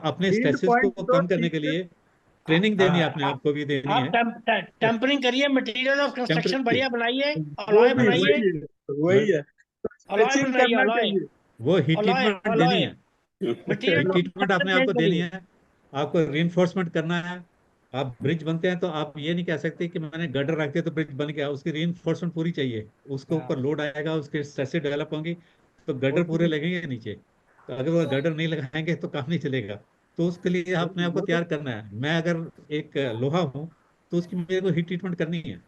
अपने यील्ड स्ट्रेसेस को पॉइंट तो कम करने ठीक के से, लिए। ट्रेनिंग देनी है, अपने आप को भी देनी आप है। टेम्परिंग करिए, मटेरियल ऑफ कंस्ट्रक्शन टेम्परेरी बढ़िया बनाइए, वो अलॉय भी बनाइए, वही है, वही है, अलॉय स्ट्रेचिंग बनाइए, करना अलॉय चाहिए। वो हीट अलॉय ट्रीटमेंट देनी अलॉय है, मटेरियल हीट ट्रीटमेंट अपने आप चेंज को देनी करिए। है। आपको रीइंफोर्समेंट करना है। आप ब्रिज बनते हैं तो आप ये नहीं कह सकते कि मैंने गर्डर रख दिया तो ब्रिज बन गया, उसकी रीइंफोर्समेंट पूरी चाहिए। उसके ऊपर लोड आएगा, उसके स्ट्रेसेस डेवलप होंगी, तो गर्डर पूरे लगेंगे नीचे। तो अगर वो गर्डर नहीं लगाएंगे तो काम नहीं चलेगा। तो उसके लिए अपने आप को वो तो तैयार करना है। मैं अगर एक लोहा हूँ तो उसकी मेरे को हीट ट्रीटमेंट करनी है।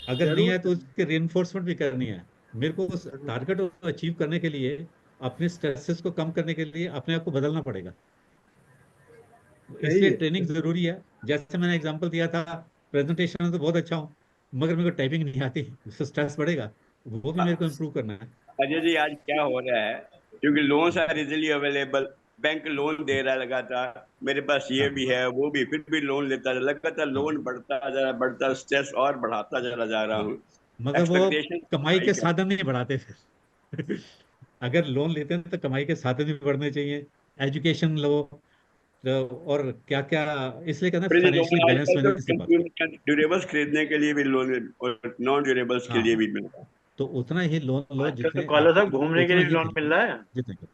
अगर नहीं जरूर है तो उसकी रीइंफोर्समेंट भी करनी है। मेरे को उस जरूर। टारगेट को अचीव करने के लिए, अपने स्ट्रेसेस को कम करने के लिए अपने आप को बदलना पड़ेगा। सही इसलिए है। ट्रेनिंग जरूरी है। जैसे मैंने एग्जांपल दिया था, प्रेजेंटेशन में तो बहुत अच्छा हूँ, मगर मेरे को टाइपिंग नहीं आती, उससे स्ट्रेस बढ़ेगा। वो भी मेरे को इम्प्रूव करना है। अजय जी, आज क्या हो रहा है, क्योंकि loans are easily available, bank loan दे रहा है लगातार, मेरे पास ये हाँ भी है वो भी, फिर भी लोन लेता है लगातार, हाँ लोन बढ़ता जा रहा, बढ़ता, स्ट्रेस और बढ़ाता चला जा रहा हाँ, हूँ। मगर वो एक्सपेक्टेशन कमाई हाई के कर। साधन नहीं बढ़ाते फिर। अगर लोन लेते हैं तो कमाई के साधन भी बढ़ने चाहिए। एजुकेशन लो, और क्या क्या, इसलिए कहते हैं फिर ये फाइनेंशियली लोन बैलेंस आजकल तो मैनेजमेंट। कंज्यूमर ड्यूरेबल्स खरीदने के लिए भी लोन, और नॉन ड्यूरेबल्स के लिए हाँ, भी मिल रहा है। तो उतना ही लोन लो आजकल तो जितने कॉलेज आपके, साहब घूमने के उतना लिए भी ही लोन मिल खरीदो रहा है। जितने का।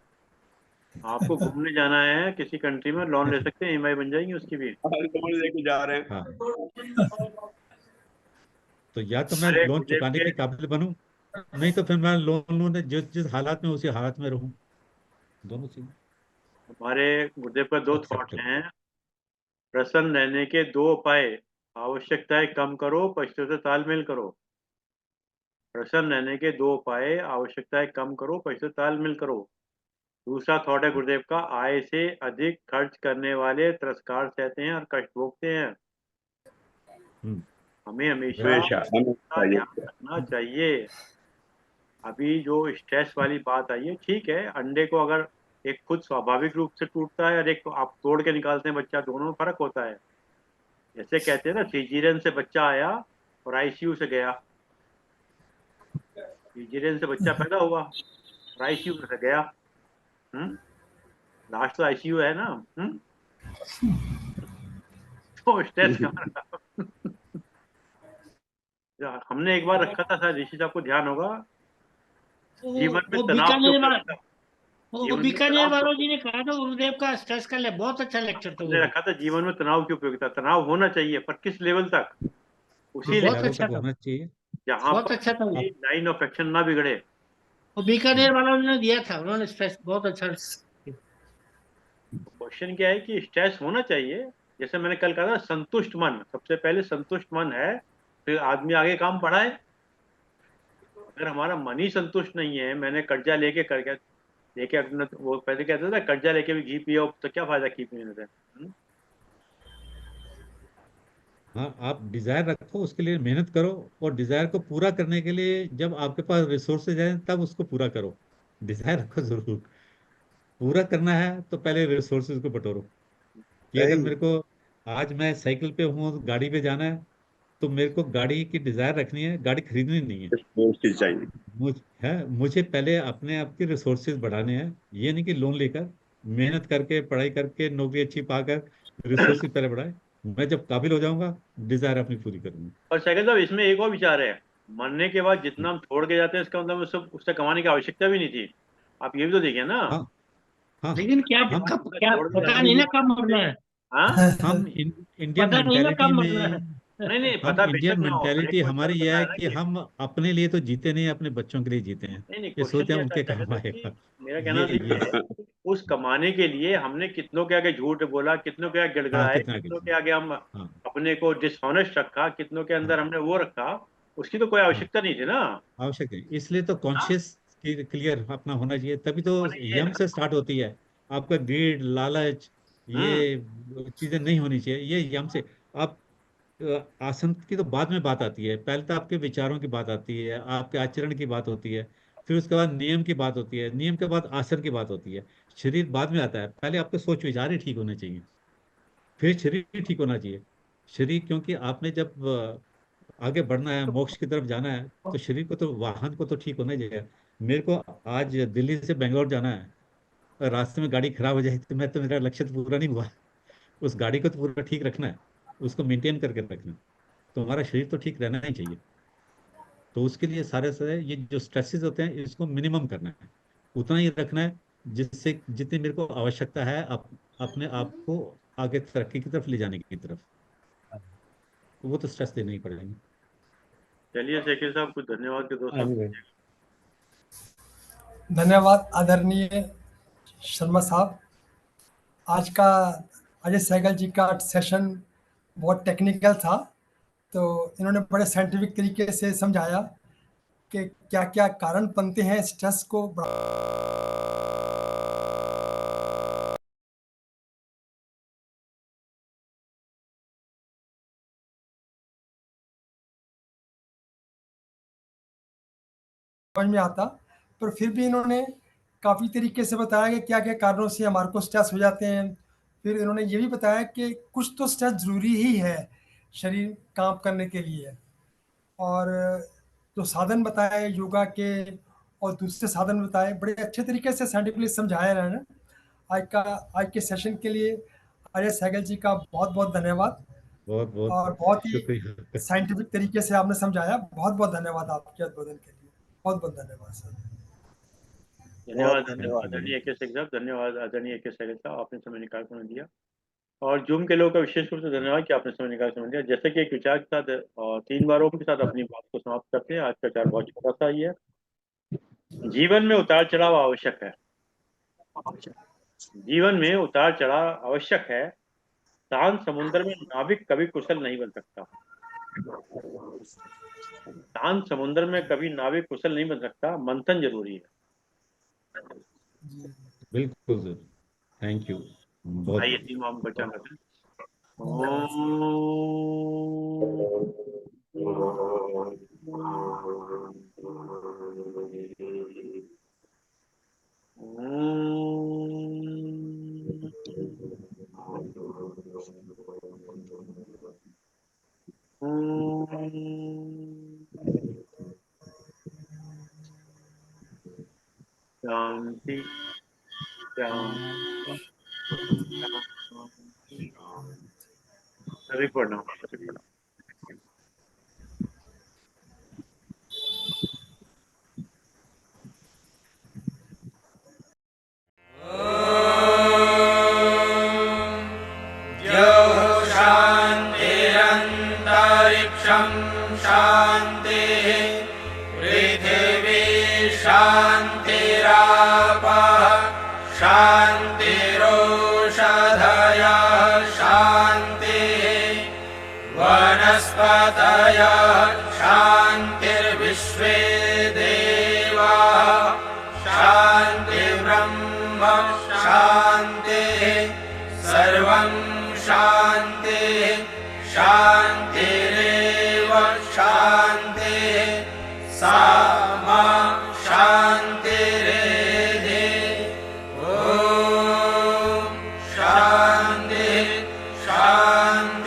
आपको घूमने जाना है किसी कंट्री में, लोन ले सकते हैं, ईएमआई बन जाएगी उसकी भी। और लोन लेके जा रहे हाँ, हैं। तो या तो मैं अरे लोन गुरुदेव चुकाने के के काबिल बनूं, नहीं तो फिर मैं लोन लूं, जिस जिस हालात में उसी हालात में रहूं। दोनों चीज हमारे गुरुदेव का दो थॉट्स एक्सेप्टेबल। हैं। प्रसन्न रहने के दो उपाय। आवश्यकताएं कम करो, परिस्थितियों से तालमेल करो। प्रसन्न रहने के दो उपाय, आवश्यकताएं कम करो, परिस्थितियों से तालमेल करो। दूसरा थॉट है गुरुदेव का, आय से अधिक खर्च करने वाले तिरस्कार सहते हैं और कष्ट भोगते हैं। हम्म, हमें हमेशा हमेशा हमें का चाहिए। ध्यान रखना चाहिए। अभी जो स्ट्रेस वाली बात आई है, ठीक है, अंडे को अगर एक खुद स्वाभाविक रूप से टूटता है और एक आप तोड़ के निकालते हैं बच्चा, दोनों में फर्क होता है। जैसे कहते हैं ना, सीजेरियन से बच्चा आया और आईसीयू से गया। सीजेरियन से बच्चा पैदा हुआ और आईसीयू से गया। हम्म लास्ट तो आईसीयू है ना। तो स्ट्रेस कहाँ रहा? हमने एक बार रखा था, शायद ऋषि साहब को ध्यान होगा, जीवन में वो तनाव की बीकानेर उपयोगिता। वो जीवन में बीकानेर तनाव की वालों जी ने उपयोगिता कहा था गुरुदेव का स्ट्रेस कर ले, बहुत अच्छा लेक्चर था वो हमने भी। रखा था, जीवन में तनाव की उपयोगिता। तनाव होना चाहिए, पर किस लेवल तक? उसी किस बहुत लेवल लेवल अच्छा तक था, होना चाहिए? जहां बहुत पर अच्छा था वो। आप लाइन ऑफ एक्शन ना बिगड़े। वो बीकानेर हम्म, वालों ने दिया था, उन्होंने स्ट्रेस बहुत अच्छा। क्वेश्चन क्या है कि स्ट्रेस होना चाहिए। जैसे मैंने कल कहा था, संतुष्ट मन सबसे पहले, संतुष्ट मन है फिर आदमी आगे काम बढ़ाए। अगर हमारा मन ही संतुष्ट नहीं है, मैंने कर्जा लेके करके लेके अपना, वो पहले कहते थे ना, कर्जा लेके भी घी पियो, तो क्या फायदा घी पीने से? हाँ, आप डिजायर रखो, उसके लिए मेहनत करो, और डिजायर को पूरा करने के लिए जब आपके पास रिसोर्सेज हैं तब उसको पूरा करो। डिजायर रखो जरूर, पूरा करना है तो पहले रिसोर्सेज को बटोरो। कि अगर सही है। मेरे को आज मैं साइकिल पे हूँ, गाड़ी पे जाना है, तो मेरे को गाड़ी की डिजायर रखनी है, गाड़ी खरीदनी नहीं है। स्पोर्ट्स की चाहिए। मुझे पहले अपने आप के रिसोर्सेज बढ़ाने हैं। ये नहीं कि लोन लेकर, मेहनत करके, पढ़ाई करके, नौकरी अच्छी पाकर रिसोर्सेज पहले बढ़ाए। मैं जब काबिल हो जाऊंगा, डिजायर अपनी पूरी करूंगा। और सेकंड साहब, इसमें एक और विचार है। मरने के बाद जितना हम्म, हम छोड़ के जाते हैं, इसका मतलब उससे उससे कमाने की आवश्यकता भी नहीं थी। आप ये भी तो देखिए ना। हाँ हाँ हाँ। लेकिन क्या जितना हम हमने क्या छोड़ के पता जाते नहीं हैं, ना कब मरना है। हाँ। हम इंडियन पता नहीं ना मेंटेलिटी कब मरना में, है। नहीं नहीं, हम पता बेशक इंडियन ना हो, हर एक मेंटेलिटी को इतना हमारी यह पता है है ना कि कि हम अपने लिए तो जीते नहीं, अपने बच्चों के लिए जीते हैं। नहीं नहीं, ये क्वेश्चन सोचते ये हैं आता है उनके सेकंड काम साहब कि आएगा। मेरा कहना तो ये ये है, उस कमाने के लिए हमने कितनों के आगे झूठ बोला, कितनों के आगे हाँ, गिड़गिड़ाए, कितना कितनों कितना। के आगे हम हाँ अपने को डिसऑनेस्ट रखा, कितनों के अंदर हाँ हमने वो रखा। उसकी तो कोई हाँ, आवश्यकता नहीं थी ना। आवश्यक है। इसलिए तो हाँ, कॉन्शियस क्लियर अपना होना चाहिए, तभी तो तो ये है यम ना। से स्टार्ट होती है। आपका ग्रीड, लालच, हम्म ये चीजें नहीं होनी चाहिए, ये यम से। आप आसन की तो बाद में बात आती है, पहले तो आपके विचारों की बात आती है, आपके आचरण की बात होती है, फिर उसके बाद नियम की बात होती है, नियम के बाद आसन की बात होती है। शरीर बाद में आता है, पहले आपके सोच विचार ही ठीक होने चाहिए, फिर शरीर ठीक होना चाहिए। शरीर, क्योंकि आपने जब आगे बढ़ना है, मोक्ष की तरफ जाना है, तो शरीर को तो, वाहन को तो ठीक होना ही चाहिए। मेरे को आज दिल्ली से बेंगलोर जाना है, और रास्ते में गाड़ी खराब हो जाए तो मैं तो, मेरा लक्ष्य तो पूरा नहीं हुआ। उस गाड़ी को तो पूरा ठीक रखना है, उसको मेंटेन करके रखना है, तो हमारा शरीर तो ठीक रहना ही चाहिए। तो उसके लिए सारे सारे ये जो स्ट्रेसेस होते हैं इसको मिनिमम करना है, उतना ही रखना है जिससे जितनी मेरे को आवश्यकता है अपने आप को आगे तरक्की की तरफ ले जाने की तरफ, तो वो तो स्ट्रेस देना ही पड़ेगा। चलिए शेखर साहब, कुछ धन्यवाद के दोस्तों। धन्यवाद आदरणीय शर्मा साहब। आज का अजय सहगल जी का सेशन बहुत टेक्निकल था, तो इन्होंने बड़े साइंटिफिक तरीके से समझाया कि क्या क्या कारण बनते हैं स्ट्रेस को समझ में आता, पर फिर भी इन्होंने काफ़ी तरीके से बताया कि क्या क्या कारणों से हमारे को स्ट्रेस हो जाते हैं। फिर इन्होंने ये भी बताया कि कुछ तो स्ट्रेस ज़रूरी ही है शरीर काम करने के लिए, और जो साधन बताए योगा के और दूसरे साधन बताए बड़े अच्छे तरीके से साइंटिफिकली समझाया इन्होंने। आज के सेशन के लिए अजय सहगल जी का बहुत बहुत धन्यवाद, बहुत और बहुत बहुत ही शुक्रिया। साइंटिफिक तरीके से आपने समझाया। बहुत बहुत धन्यवाद आपके उद्बोधन के लिए, बहुत बहुत धन्यवाद सर। धन्यवाद धन्यवाद। आदरणीय AK शेखर साहब, धन्यवाद आदरणीय AK शेखर साहब, आपने समय निकाल समय दिया। और जूम के लोगों का विशेष रूप से धन्यवाद कि आपने समय निकाल समय दिया। जैसे कि एक विचार के साथ और 3 बारों के साथ अपनी बात को समाप्त करते हैं। आज का विचार बहुत छोटा सा ही है। जीवन में उतार चढ़ाव आवश्यक है। जीवन में उतार चढ़ाव आवश्यक है। शांत समुद्र में नाविक कभी कुशल नहीं बन सकता। शांत समुद्र में कभी नाविक कुशल नहीं बन सकता, मंथन जरूरी है। बिल्कुल सर, थैंक यू। बहुत आइए 3 बार बचा करते हैं। शांति शांति सभी पढ़ना। शान्तिरन्तरिक्षं शान्तिः पृथिवी शान्तिरापः शान्तिरोषधयः शान्तिः वनस्पतयः शान्तिर्विश्वे देवाः शान्तिर्ब्रह्म शान्तिः सर्वं शान्तिः शान्तिरेव शान्तिः सा मा शान्तिरेधि। ॐ शान्तिः शान्तिः